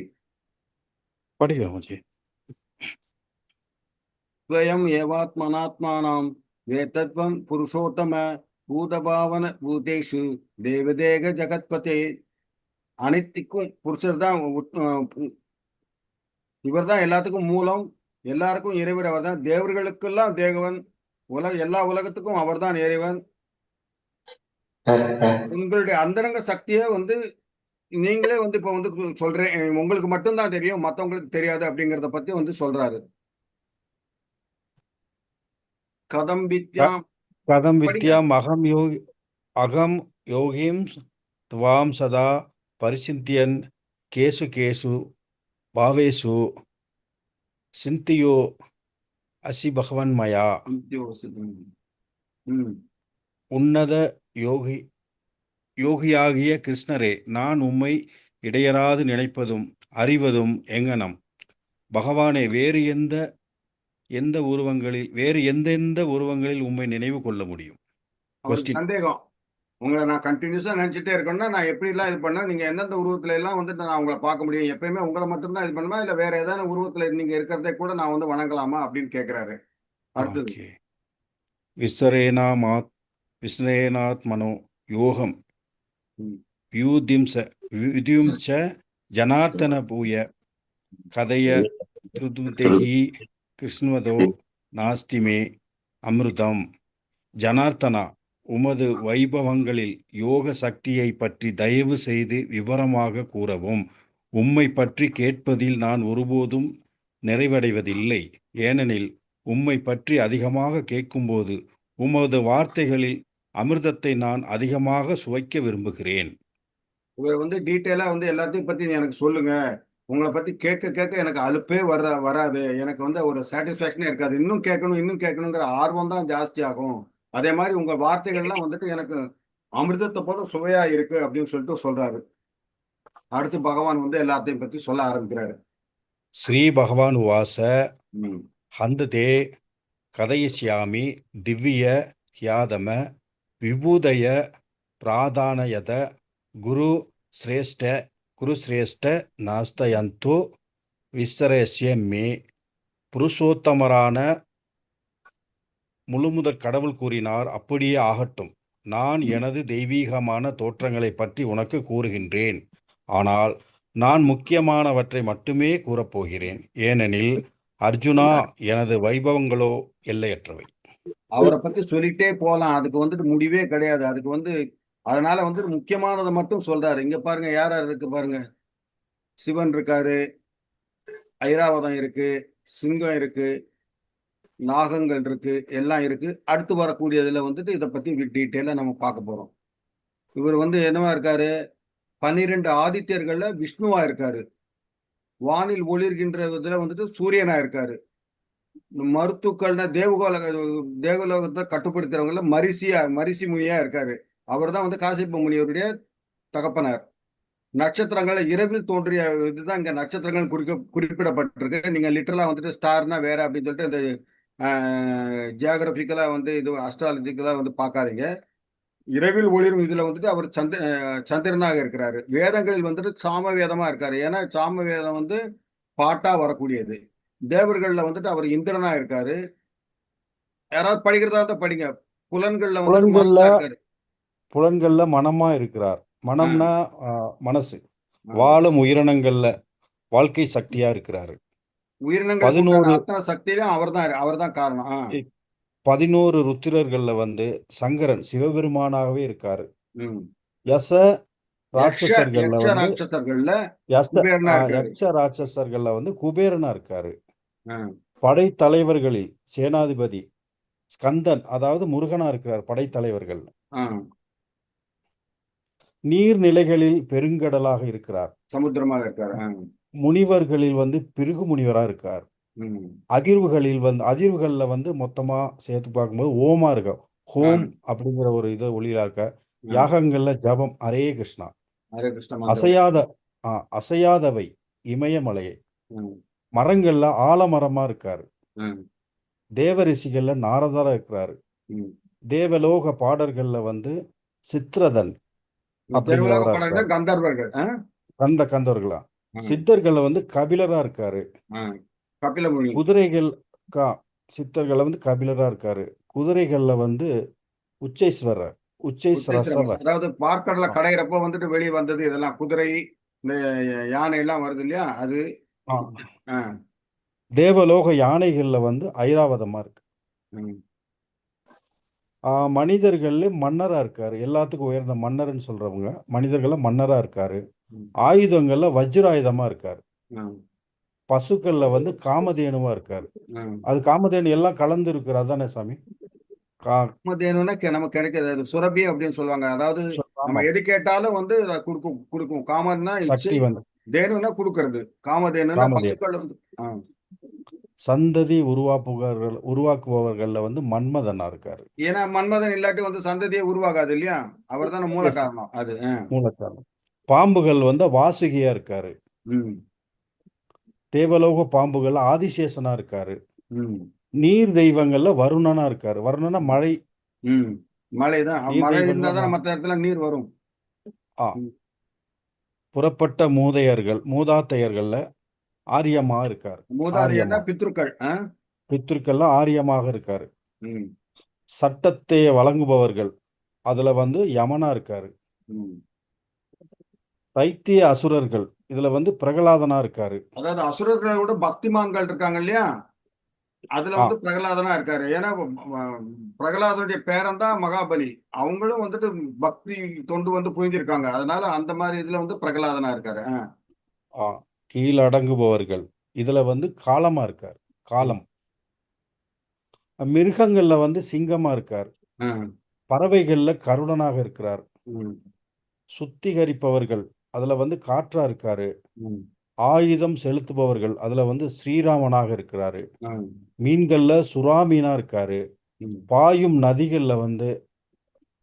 படிக்கலாம் ஜி. ஸ்வயம் ஏவாத்மனாத்மானாம் வேதத்வம் புருஷோத்தம பூதபாவன பூதேஷு தேவதேக ஜகத்பதே. அனைத்துக்கும் புருஷர் தான், இவர் தான் எல்லாத்துக்கும் மூலம், எல்லாருக்கும் இறைவர் அவர் தான். தேவர்களுக்கெல்லாம் தேவன், எல்லா உலகத்துக்கும் அவர் தான் இறைவன். உங்களுடைய அந்தரங்க சக்தியை வந்து நீங்களே வந்து இப்ப வந்து சொல்றேன், உங்களுக்கு மட்டும்தான் தெரியும், மற்றவங்களுக்கு தெரியாது அப்படிங்கிறத பத்தி வந்து சொல்றாரு. கதம் வித்யாம் கதம் படிங்க. வித்யாம் அகம் யோகிம் துவாம் சதா பரிசிந்தியன் கேசு கேசு பாவேசு சிந்தியோ அசி பகவன் மயா. உன்னத யோகியாகிய கிருஷ்ணரே, நான் உம்மை இடையறாது நினைப்பதும் அறிவதும் எங்கனம். பகவானே, வேறு எந்தெந்த உருவங்களில் உம்மை நினைவு கொள்ள முடியும்? சந்தேகம். உங்களை நான் கண்டினியூஸா நினைச்சிட்டே இருக்கேன்னா நான் எப்படி எல்லாம் இது பண்ண, நீங்க எந்தெந்த உருவத்துல எல்லாம் வந்துட்டு நான் உங்களை பார்க்க முடியும்? எப்பயுமே உங்களை மட்டும்தான் இது பண்ணுமா, இல்ல வேற ஏதாவது உருவத்துல நீங்க இருக்கிறதே கூட நான் வந்து வணங்கலாமா அப்படின்னு கேட்கிறாரு. அடுத்தது விஸ்ரேனாத்மனோ யோகம் வியுதிம்ச ஜனார்த்தன பூய கதைய திருதுதேஹி கிருஷ்ணவதோ நாஸ்திமே அமிர்தம். ஜனார்த்தனா, உமது வைபவங்களில் யோக சக்தியை பற்றி தயவு செய்து விவரமாக கூறவும். உம்மை பற்றி கேட்பதில் நான் ஒருபோதும் நிறைவடைவதில்லை. ஏனெனில் உம்மை பற்றி அதிகமாக கேட்கும்போது உமது வார்த்தைகளில் அமிர்தத்தை நான் அதிகமாக சுவைக்க விரும்புகிறேன். இவர் வந்து டீட்டெயிலா வந்து எல்லாத்தையும் பத்தி எனக்கு சொல்லுங்க. உங்களை பத்தி கேட்க கேட்க எனக்கு அலுப்பே வராது. எனக்கு வந்து ஒரு சாட்டிஸ்ஃபேக்ஷனே இருக்காது. இன்னும் கேட்கணுங்கிற ஆர்வம் தான் ஜாஸ்தி ஆகும். அதே மாதிரி உங்க வார்த்தைகள்லாம் வந்துட்டு எனக்கு அமிர்தத்தை போல சுவையா இருக்கு அப்படின்னு சொல்லிட்டு சொல்றாரு. அடுத்து பகவான் வந்து எல்லாத்தையும் பத்தி சொல்ல ஆரம்பிக்கிறாரு. ஸ்ரீ பகவான் உவாச ஹந்ததே கதயிஷ்யாமி திவ்ய ஹியாதம விபூதய பிராதானயத குரு சிரேஷ்ட நாஸ்தயந்து விஸ்ரேஸ்ய மே. புருஷோத்தமரான முழுமுதற் கடவுள் கூறினார், அப்படியே ஆகட்டும். நான் எனது தெய்வீகமான தோற்றங்களை பற்றி உனக்கு கூறுகின்றேன். ஆனால் நான் முக்கியமானவற்றை மட்டுமே கூறப்போகிறேன். ஏனெனில் அர்ஜுனா, எனது வைபவங்களோ எல்லையற்றவை. அவரை பத்தி சொல்லிட்டே போலாம், அதுக்கு வந்துட்டு முடிவே கிடையாது. அதுக்கு வந்து அதனால வந்துட்டு முக்கியமானதை மட்டும் சொல்றாரு. இங்க பாருங்க, யார் யார் இருக்கு பாருங்க. சிவன் இருக்காரு, ஐராவதம் இருக்கு, சிங்கம் இருக்கு, நாகங்கள் இருக்கு, எல்லாம் இருக்கு. அடுத்து வரக்கூடியதுல வந்துட்டு இதை பத்தி டீட்டெயிலா நம்ம பார்க்க போறோம். இவர் வந்து என்னவா இருக்காரு? 12 ஆதித்யர்கள்ல விஷ்ணுவா இருக்காரு. வானில் ஒளிர்கின்ற இதுல வந்துட்டு சூரியனா இருக்காரு. மருத்துக்கள்னா தேவலோகத்தை கட்டுப்படுத்துறவங்கள மரிசி முனியா இருக்காரு. அவர் தான் வந்து காசிப்ப முனிவருடைய தகப்பனார். நட்சத்திரங்களை இரவில் தோன்றிய இதுதான் இங்க நட்சத்திரங்கள் குறிப்பிடப்பட்டிருக்கு. நீங்க லிட்டரலா வந்துட்டு ஸ்டார்னா வேற அப்படின்னு சொல்லிட்டு இந்த ஜியாகிரபிக்கலா வந்து இது அஸ்ட்ராலஜிக்கலா வந்து பார்க்காதீங்க. இரவில் ஒளிரும் இதுல வந்துட்டு அவர் சந்திரனாக இருக்கிறாரு. வேதங்களில் வந்துட்டு சாம வேதமா இருக்காரு. ஏன்னா சாம வேதம் வந்து பாட்டா வரக்கூடியது. தேவர்கள்ல வந்துட்டு அவர் இந்திரனா இருக்காரு. யாராவது படிக்கிறதா இருந்தா படிங்க. புலன்கள்ல வந்துட்டு மனசா இருக்காரு. புலன்கள்ல மனமா இருக்கிறார். மனம்னா மனசு. வாழும் உயிரினங்கள்ல வாழ்க்கை சக்தியா இருக்கிறாரு. உயிரினங்கள் அத்தனை சக்தியிலும் அவர் தான் காரணம். 11 ருத்திரர்கள்ல வந்து சங்கரன் சிவபெருமானாகவே இருக்காரு. யச ராட்சசர்கள்ல வந்து குபேரனா இருக்காரு. படைத்தலைவர்களில் சேனாதிபதி ஸ்கந்தன், அதாவது முருகனா இருக்கிறார் படைத்தலைவர்கள். நீர்நிலைகளில் பெருங்கடலாக இருக்கிறார், சமுத்திரமாக இருக்கார். முனிவர்களில் வந்து பிருகு முனிவரா இருக்கார். ம். அதிர்வுகள்ல வந்து மொத்தமா சேர்த்து பார்க்கும்போது ஓமா இருக்கு. ஆ, ஹோம் அப்படிங்கிற ஒரு இது ஒளியில இருக்க. ஆ. யாகங்கள்ல ஜபம் ஹரே கிருஷ்ணா. ஹரே கிருஷ்ண மந்திரம். அசையாத அசையாதவை இமயமலையை. ம், மரங்கள்ல ஆலமரமா இருக்காரு. ம், தேவரிஷிகள்ல நாரதரா இருக்கிறாரு. ம். தேவலோக பாடல்கள்ல வந்து சித்ரதன் தேவலோக அப்படிங்கிறவரா பாடல்கள் இருக்காரு. கந்தர்வர்கள். ஆ? கந்தர்களா. ஆ, சித்தர்கள்ல வந்து கபிலரா இருக்காரு. ஆ. கபில முனி. குதிரைகள் சித்தர்கள்ல வந்து கபிலரா இருக்காரு. குதிரைகள்ல வந்து உச்சைஸ்வரர் உச்சைஸ்ரசவர். அதாவது பார்க்கடல கடையிறப்போ வந்துட்டு வெளியே வந்தது இதெல்லாம் குதிரை, இந்த யானை எல்லாம் வருது இல்லையா அது. ஆ. ஆ, தேவலோக யானைகள்ல வந்து ஐராவதமா இருக்கு. ம், மனிதர்கள்ல மன்னரா இருக்காரு. எல்லாத்துக்கும் உயர்ந்த மன்னர்னு சொல்றவங்க மனிதர்கள்ல மன்னரா இருக்காரு. ம், ஆயுதங்கள்ல வஜ்ராயுதமா இருக்காரு. ம், பசுக்கள்ல வந்து காமதேனுவா இருக்காரு. ம். அது காமதேனு எல்லாம் கலந்து இருக்கிறது அதானே சாமி? காமதேனுன்னா நமக்கு கிடைக்கிறது அது சுரபி அப்படின்னு சொல்லுவாங்க. அதாவது நம்ம ஆமா. எது கேட்டாலும் வந்து அதை கொடுக்கும். காமன்னா இச்சை, சக்தி வந்து தேனுன்னா கொடுக்கறது. காமதேனுன்னா காமதேனு. பசுக்கள் வந்து. ஆ, சந்ததி உருவாக்குபவர்கள்ல வந்து மன்மதனா இருக்காரு. ஏன்னா மன்மதன் இல்லாட்டி வந்து சந்ததியே உருவாகாது இல்லையா. அவர் தானே மூல காரணம் அது. மூலக்காரணம். பாம்புகள் வந்து வாசுகியா இருக்காரு. ம், தேவலோக பாம்புகள் ஆதிசேஷனா இருக்காரு. ம், நீர் தெய்வங்கள்ல வருணனா இருக்காரு. வருணனா மழை. ம். மழைதான். நீர் மழை தெய்வங்கள்ல இருந்தா தானே மற்ற இடத்துல நீர் வரும். ஆ. புறப்பட்ட மூதாத்தையர்கள்ல ஆரியமா இருக்காரு. மூதாதையர்னா ஆரியமா. பித்ருக்கள். ஆ? பித்ருக்கள்ல ஆரியமாக இருக்காரு. ம், சட்டத்தை வழங்குபவர்கள் அதுல வந்து யமனா இருக்காரு. ம். தைத்திய அசுரர்கள் இதுல வந்து பிரகலாதனா இருக்காரு. அதாவது அசுரர்களை விட பக்திமான்கள் இருக்காங்க இல்லையா, அதுல வந்து பிரகலாதனா இருக்காரு. ஏன்னா பிரகலாதனுடைய பேரன் தான் மகாபலி. அவங்களும் வந்துட்டு பக்தி தொண்டு வந்து புரிஞ்சிருக்காங்க. அதனால அந்த மாதிரி இதுல வந்து பிரகலாதனா இருக்காரு. கீழடங்குபவர்கள் இதுல வந்து காலமா இருக்காரு. காலம். மிருகங்கள்ல வந்து சிங்கமா இருக்கார். பறவைகள்ல கருடனாக இருக்கிறார். சுத்திகரிப்பவர்கள் அதுல வந்து காற்றா இருக்காரு. ஆயுதம் செலுத்துபவர்கள் அதுல வந்து ஸ்ரீராமனாக இருக்கிறாரு. மீன்கள்ல சுறாமீனா இருக்காரு. பாயும் நதிகள்ல வந்து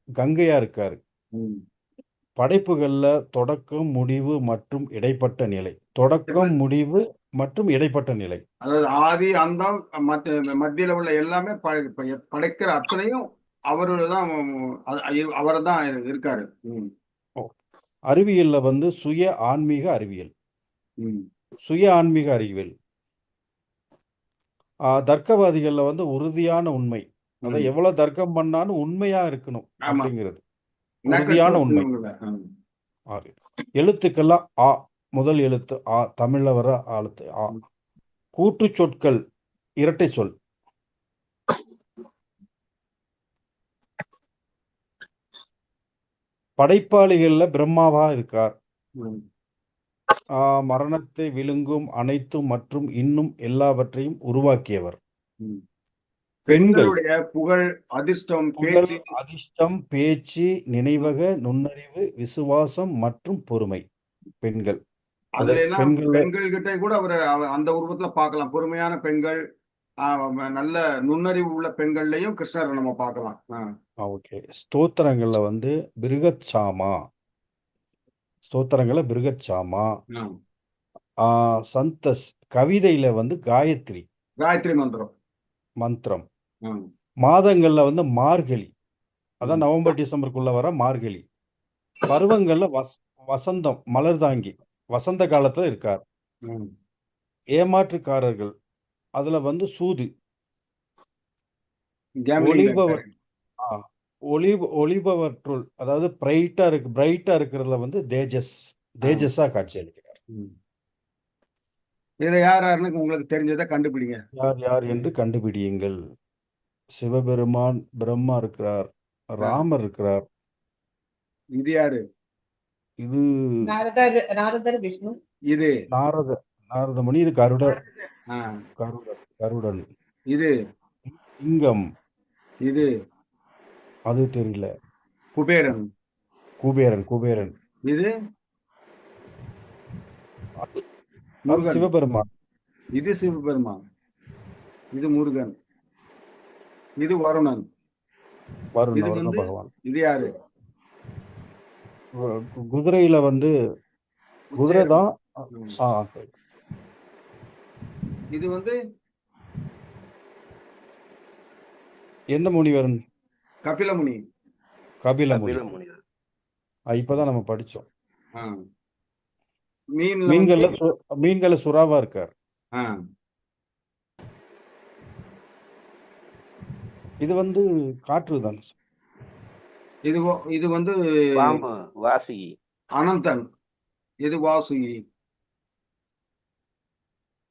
கங்கையா இருக்காரு. படைப்புகள்ல தொடக்கம், முடிவு மற்றும் இடைப்பட்ட நிலை. தொடக்கம், முடிவு மற்றும் இடைப்பட்ட நிலை. அதாவது ஆதி அந்தம் மத்தியில உள்ள எல்லாமே படைக்கிற அத்தனையும் அவருதான், அவர் தான் இருக்காரு. அறிவியல்ல வந்து சுய ஆன்மீக அறிவியல். சுய ஆன்மீக அறிவியல். தர்க்கவாதிகள்ல வந்து உறுதியான உண்மை. அதான் எவ்வளவு தர்க்கம் பண்ணாலும் உண்மையா இருக்கணும் அப்படிங்கிறது உறுதியான உண்மை. எழுத்துக்கள்லாம் ஆ, முதல் எழுத்து ஆ, தமிழ்ல வர எழுத்து ஆ. கூட்டு சொற்கள் இரட்டை சொல். படைப்பாளிகள்ல பிரம்மாவா இருக்கார். மரணத்தை விழுங்கும் அனைத்தும் மற்றும் இன்னும் எல்லாவற்றையும் உருவாக்கியவர். பெண்கள் புகழ், அதிர்ஷ்டம், பேச்சு, நினைவக, நுண்ணறிவு, விசுவாசம் மற்றும் பொறுமை. பெண்கள் பெண்கள் கிட்ட கூட அவர் அந்த உருவத்துல பார்க்கலாம். பொறுமையான பெண்கள், நல்ல நுண்ணறிவு உள்ள பெண்கள்லயும் கிருஷ்ணரை நம்ம பார்க்கலாம். ஓகே. ஸ்தோத்திரங்கள்ல வந்து பிருகத்சாமா. ஸ்தோத்திரங்கள்ல பிருகத்சாமா. சந்தஸ் கவிதையில வந்து காயத்ரி மந்திரம். மாதங்கள்ல வந்து மார்கழி. அதான் நவம்பர் டிசம்பருக்குள்ள வர மார்கழி. பருவங்கள்ல வசந்தம், மலர் தாங்கி வசந்த காலத்துல இருக்கார். ஏமாற்றுக்காரர்கள் அதுல வந்து சூது. ஒளிபவற்றுள் அதாவது பிரைட்டா இருக்கிறதுல வந்து தேஜஸா காட்சி அளிக்கிறார். இதுல யாருன்னு உங்களுக்கு தெரிஞ்சதை கண்டுபிடிங்க. யார் என்று கண்டுபிடியுங்கள். சிவபெருமான், பிரம்மா இருக்கிறார், ராமர் இருக்கிறார். இது யாரு? இது நாரதர் விஷ்ணு. இது நாரதமுனி. இது கருடன். இது சிங்கம். இது அது தெரியல. குபேரன். இது சிவபெருமான். இது சிவபெருமான். இது முருகன், இது வருணன், இது வருண வந்து பகவான். இது யாரு? குதிரையில வந்து குதிரை உச்சேரம். தான். சரி. இது வந்து எந்த முனிவரன்? கபிலமுனி. கபில முனி. கபில முனிவர். இப்பதான் நம்ம படிச்சோம். மீன்ல மீன்கள்ல வந்து மீன்கள்ல சுறாவா இருக்கார். இது வந்து காற்று தான். இது வந்து பாம்பு வாசுகி. அனந்தன், இது வாசுகி.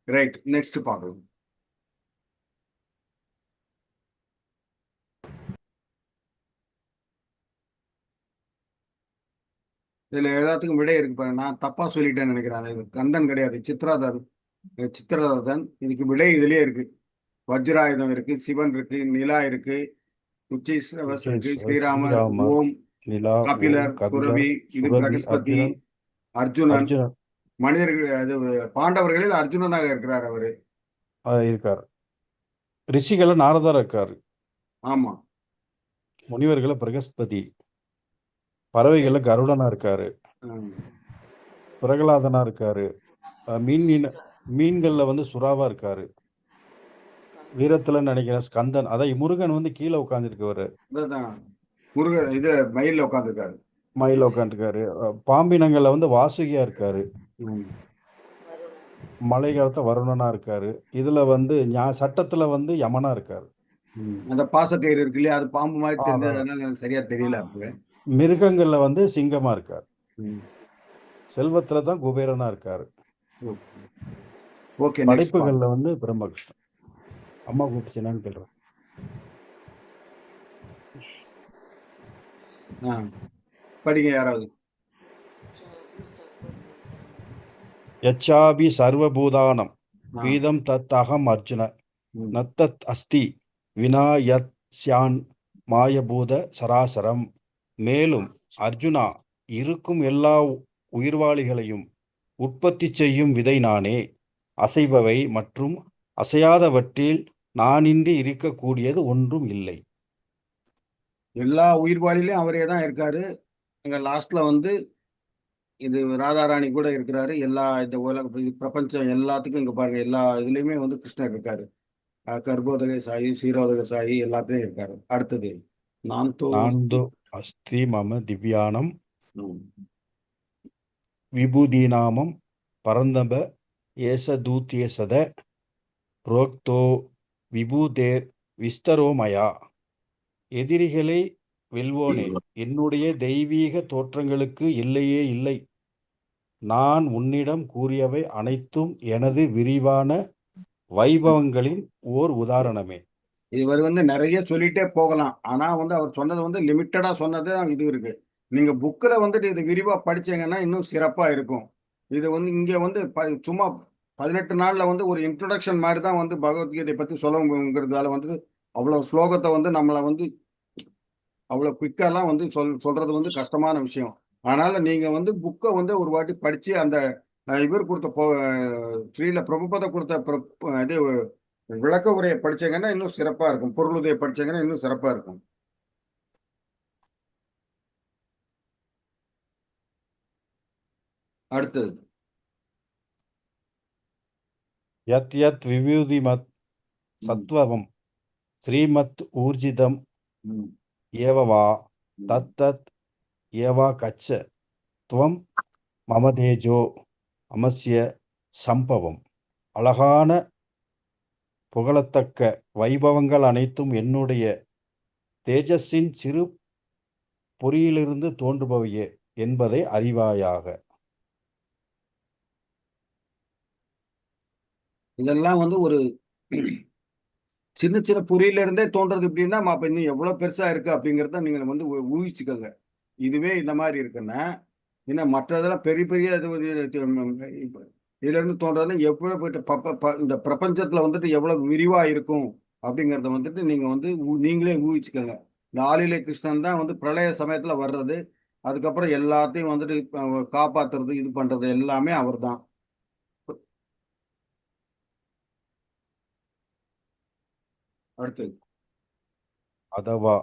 ரைட், நெக்ஸ்ட் பார்க்கலாம். இதுல எல்லாத்துக்கும் விடை இருக்கு பாருங்க. நான் தப்பா சொல்லிட்டேன்னு நினைக்கிறேன். இது கந்தன் கிடையாது, சித்திரதன். இதுக்கு விடை இதுலயே இருக்கு. வஜ்ராயுதம் இருக்கு, சிவன் இருக்கு, நிலா இருக்கு, உச்சீஸ்வரஸ் இருக்கு, ஸ்ரீராமர், ஓம், நிலா, கபிலர், துறவி, இது பிரகஸ்பதி, அர்ஜுனன். மனிதர்கள், அது பாண்டவர்களில் அர்ஜுனனாக இருக்கிறார் அவரு. இருக்கார். ரிஷிகளை நாரதர் இருக்காரு. ஆமா. முனிவர்களை பிரகஸ்பதி, பறவைகளை கருடனா இருக்காரு, பிரகலாதனா இருக்காரு, மீன்கள்ல வந்து சுறாவா இருக்காரு, வீரத்துல நினைக்கிறேன் ஸ்கந்தன். அதான் முருகன் வந்து கீழே உட்கார்ந்துருக்கவரு. முருகன் இது மயில உட்கார்ந்துருக்காரு. மயில உட்காந்துருக்காரு. பாம்பினங்கள்ல வந்து வாசுகியா இருக்காரு. மழை காலத்துல வருணனா இருக்காரு. இதுல வந்து சட்டத்துல வந்து யமனா இருக்காரு. அந்த பாசக்கயிறு இருக்கு இல்லையா, அது பாம்பு மாதிரி தெரிஞ்சது, அதனால எனக்கு சரியா தெரியல. மிருகங்கள்ல வந்து சிங்கமா இருக்காரு. செல்வத்துல தான் குபேரனா இருக்காரு. ஓகே. படைப்புகள்ல வந்து பிரம்மகிருஷ்ணன். அம்மா கூப்பிச்சுனான்னு கேள்றேன். படிங்க யாராவது. யச்சாபி சர்வபூதானம் பீதம் தத் அகம் அர்ஜுன நத்தத் அஸ்தி வினா யத் ஸ்யான் மாயபூத சராசரம். மேலும் அர்ஜுனா, இருக்கும் எல்லா உயிர்வாளிகளையும் உற்பத்தி செய்யும் விதை நானே. அசைபவை மற்றும் அசையாதவற்றில் நானின்றி இருக்கக்கூடியது ஒன்றும் இல்லை. எல்லா உயிர்வாளிலையும் அவரே தான் இருக்காரு. எங்க லாஸ்ட்ல வந்து இது ராதாராணி கூட இருக்கிறாரு. எல்லா இந்த பிரபஞ்சம் எல்லாத்துக்கும் இங்க பாருங்க, எல்லா இதுலயுமே வந்து கிருஷ்ணர் இருக்காரு. கர்ப்போதக சாயி, சீரோதக சாயி, எல்லாத்துலயும் இருக்காரு. அடுத்தது நான்தோ அஸ்தி மம திவ்யானம் விபூதிநாமம் பரந்தப ஏசதூத்தியசத புரோக்தோ விபூதேர் விஸ்தரோமயா. எதிரிகளை வெல்வோனே, என்னுடைய தெய்வீக தோற்றங்களுக்கு இல்லையே இல்லை. நான் உன்னிடம் கூறியவை அனைத்தும் எனது விரிவான வைபவங்களின் ஓர் உதாரணமே. இவர் வந்து நிறைய சொல்லிட்டே போகலாம். ஆனா வந்து அவர் சொன்னது வந்து லிமிட்டடா சொன்னது இது இருக்கு. நீங்க புக்கில் வந்துட்டு இது விரிவா படிச்சீங்கன்னா இன்னும் சிறப்பா இருக்கும். இது வந்து இங்க வந்து சும்மா 18 நாள்ல வந்து ஒரு இன்ட்ரோடக்ஷன் மாதிரி தான் வந்து பகவத்கீதை பத்தி சொல்லணுங்கிறதால வந்து அவ்வளவு ஸ்லோகத்தை வந்து நம்மளை வந்து அவ்வளவு குயிக்கெல்லாம் வந்து சொல்றது வந்து கஷ்டமான விஷயம். அதனால நீங்க வந்து புக்கை வந்து ஒரு வாட்டி படிச்சு அந்த இவர் கொடுத்த ஸ்ரீல பிரபுபத கொடுத்த இது விளக்க உரையை படிச்சீங்கன்னா இன்னும் சிறப்பா இருக்கும். பொருளுதையை படிச்சீங்கன்னா இன்னும் சிறப்பா இருக்கும். அடுத்தது யத் யத் விபூதிமத் சத்வம் ஸ்ரீமத் ஊர்ஜிதம் ஏவவா தத் தத் ஏவா கச்ச துவம் மமதேஜோ அமஸ்ய சம்பவம். அழகான புகழத்தக்க வைபவங்கள் அனைத்தும் என்னுடைய தேஜஸின் சிறு பொறியிலிருந்து தோன்றுபவையே என்பதை அறிவாயாக. இதெல்லாம் வந்து ஒரு சின்ன சின்ன பொறியில இருந்தே தோன்றது எப்படின்னா, அப்ப இன்னும் எவ்வளவு பெருசா இருக்கு அப்படிங்கிறத நீங்க வந்து ஊகிச்சுக்கோங்க. இதுவே இந்த மாதிரி இருக்குன்னா, இன்னும் மற்றதெல்லாம் பெரிய பெரிய இதுல இருந்து தோன்றதுன்னா எவ்வளவு இந்த பிரபஞ்சத்துல வந்துட்டு எவ்வளவு விரிவா இருக்கும் அப்படிங்கறத வந்துட்டு நீங்க வந்து நீங்களே ஊகிச்சுக்கோங்க. இந்த ஆளிலை கிருஷ்ணன் தான் வந்து பிரளய சமயத்துல வர்றது. அதுக்கப்புறம் எல்லாத்தையும் வந்துட்டு காப்பாத்துறது, இது பண்றது எல்லாமே அவர் தான். அடுத்து அதவா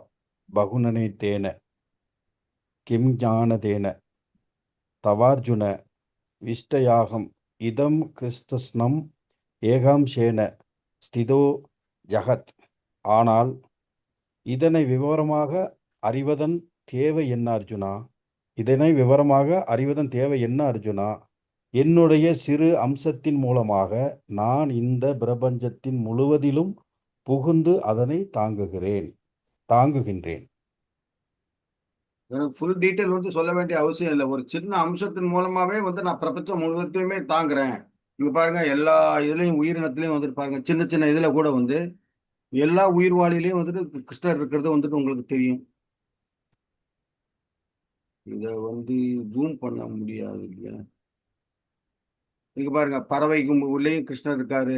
பகுனனை தேன கிம் ஞானதேன தவார்ஜுன விஷ்டயாகம் இதம் கிறிஸ்தஸ்னம் ஏகாம்சேன ஸ்திதோ ஜகத். ஆனால் இதனை விவரமாக அறிவதன் தேவை என்ன அர்ஜுனா? இதனை விவரமாக அறிவதன் தேவை என்ன அர்ஜுனா? என்னுடைய சிறு அம்சத்தின் மூலமாக நான் இந்த பிரபஞ்சத்தின் முழுவதிலும் புகுந்து அதனை தாங்குகின்றேன். எனக்கு ஃபுல் டீட்டெயில் வந்து சொல்ல வேண்டிய அவசியம் இல்லை. ஒரு சின்ன அம்சத்தின் மூலமாவே வந்து நான் பிரபஞ்சம் முழுவதுமே தாங்குறேன். இங்க பாருங்க, எல்லா இதுலயும் உயிரினத்திலையும் வந்துட்டு பாருங்க, சின்ன சின்ன இதுல கூட வந்து எல்லா உயிர்வாழிலையும் வந்துட்டு கிருஷ்ணர் இருக்கிறது வந்துட்டு உங்களுக்கு தெரியும். இத வந்து ஜூம் பண்ண முடியாது இல்லையா? இங்க பாருங்க, பறவைக்கு உள்ளேயும் கிருஷ்ணர் இருக்காரு,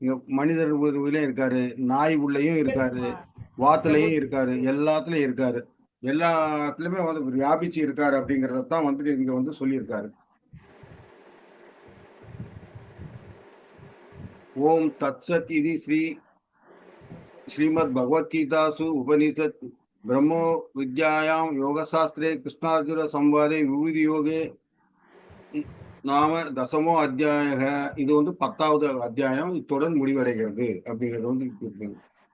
இங்க மனிதர் உள்ளேயும் இருக்காரு, நாய் உள்ளேயும் இருக்காரு, வாத்துலையும் இருக்காரு, எல்லாத்துலயும் இருக்காரு. எல்லாத்துலயுமே வந்து வியாபிச்சு இருக்காரு அப்படிங்கறதான் வந்துட்டு இங்க வந்து சொல்லியிருக்காரு. ஓம் தத்சத் இது ஸ்ரீமத் பகவத்கீதாசு உபனிஷத் பிரம்மோ வித்யாயாம் யோகசாஸ்திரே கிருஷ்ணார்ஜுன சம்வாதே விபூதி யோகே நாம தசமோ அத்தியாய. இது வந்து 10வது அத்தியாயம் இத்துடன் முடிவடைகிறது அப்படிங்கிறது வந்து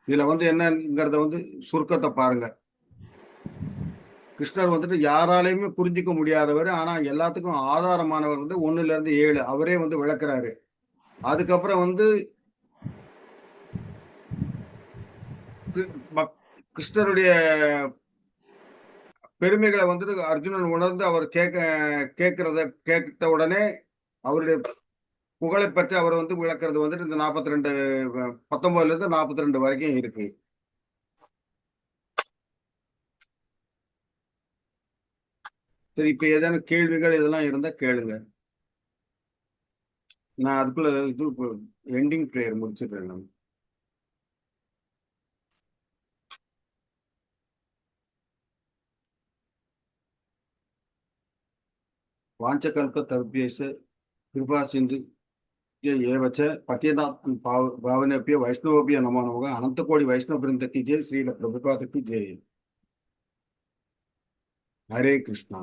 இதுல வந்து என்னங்கிறத வந்து சுருக்கத்தை பாருங்க. கிருஷ்ணர் வந்துட்டு யாராலையுமே புரிஞ்சிக்க முடியாதவர், ஆனா எல்லாத்துக்கும் ஆதாரமானவர் வந்து 1ல இருந்து 7 அவரே வந்து விளக்குறாரு. அதுக்கப்புறம் வந்து கிருஷ்ணருடைய பெருமைகளை வந்துட்டு அர்ஜுனன் உணர்ந்து அவர் கேட்கிற உடனே அவருடைய புகழை பற்றி அவர் வந்து விளக்குறது வந்துட்டு இந்த 19ல இருந்து 42 வரைக்கும் இருக்கு. சரி, இப்ப ஏதாவது கேள்விகள் இதெல்லாம் இருந்தா கேளுங்க. நான் அதுக்குள்ள இது எண்டிங் ப்ரேயர் முடிச்சிடுறேன். நான் वाञ्छकल्पतरुभ्यश्च कृपा सिन्धु एव च पठ्यतां भावनेभ्यो वैष्णवेभ्यो नमो नमः। अनंतकोटि वैष्णव वृंद की जय, श्रील प्रभुपाद की जय। हरे कृष्णा।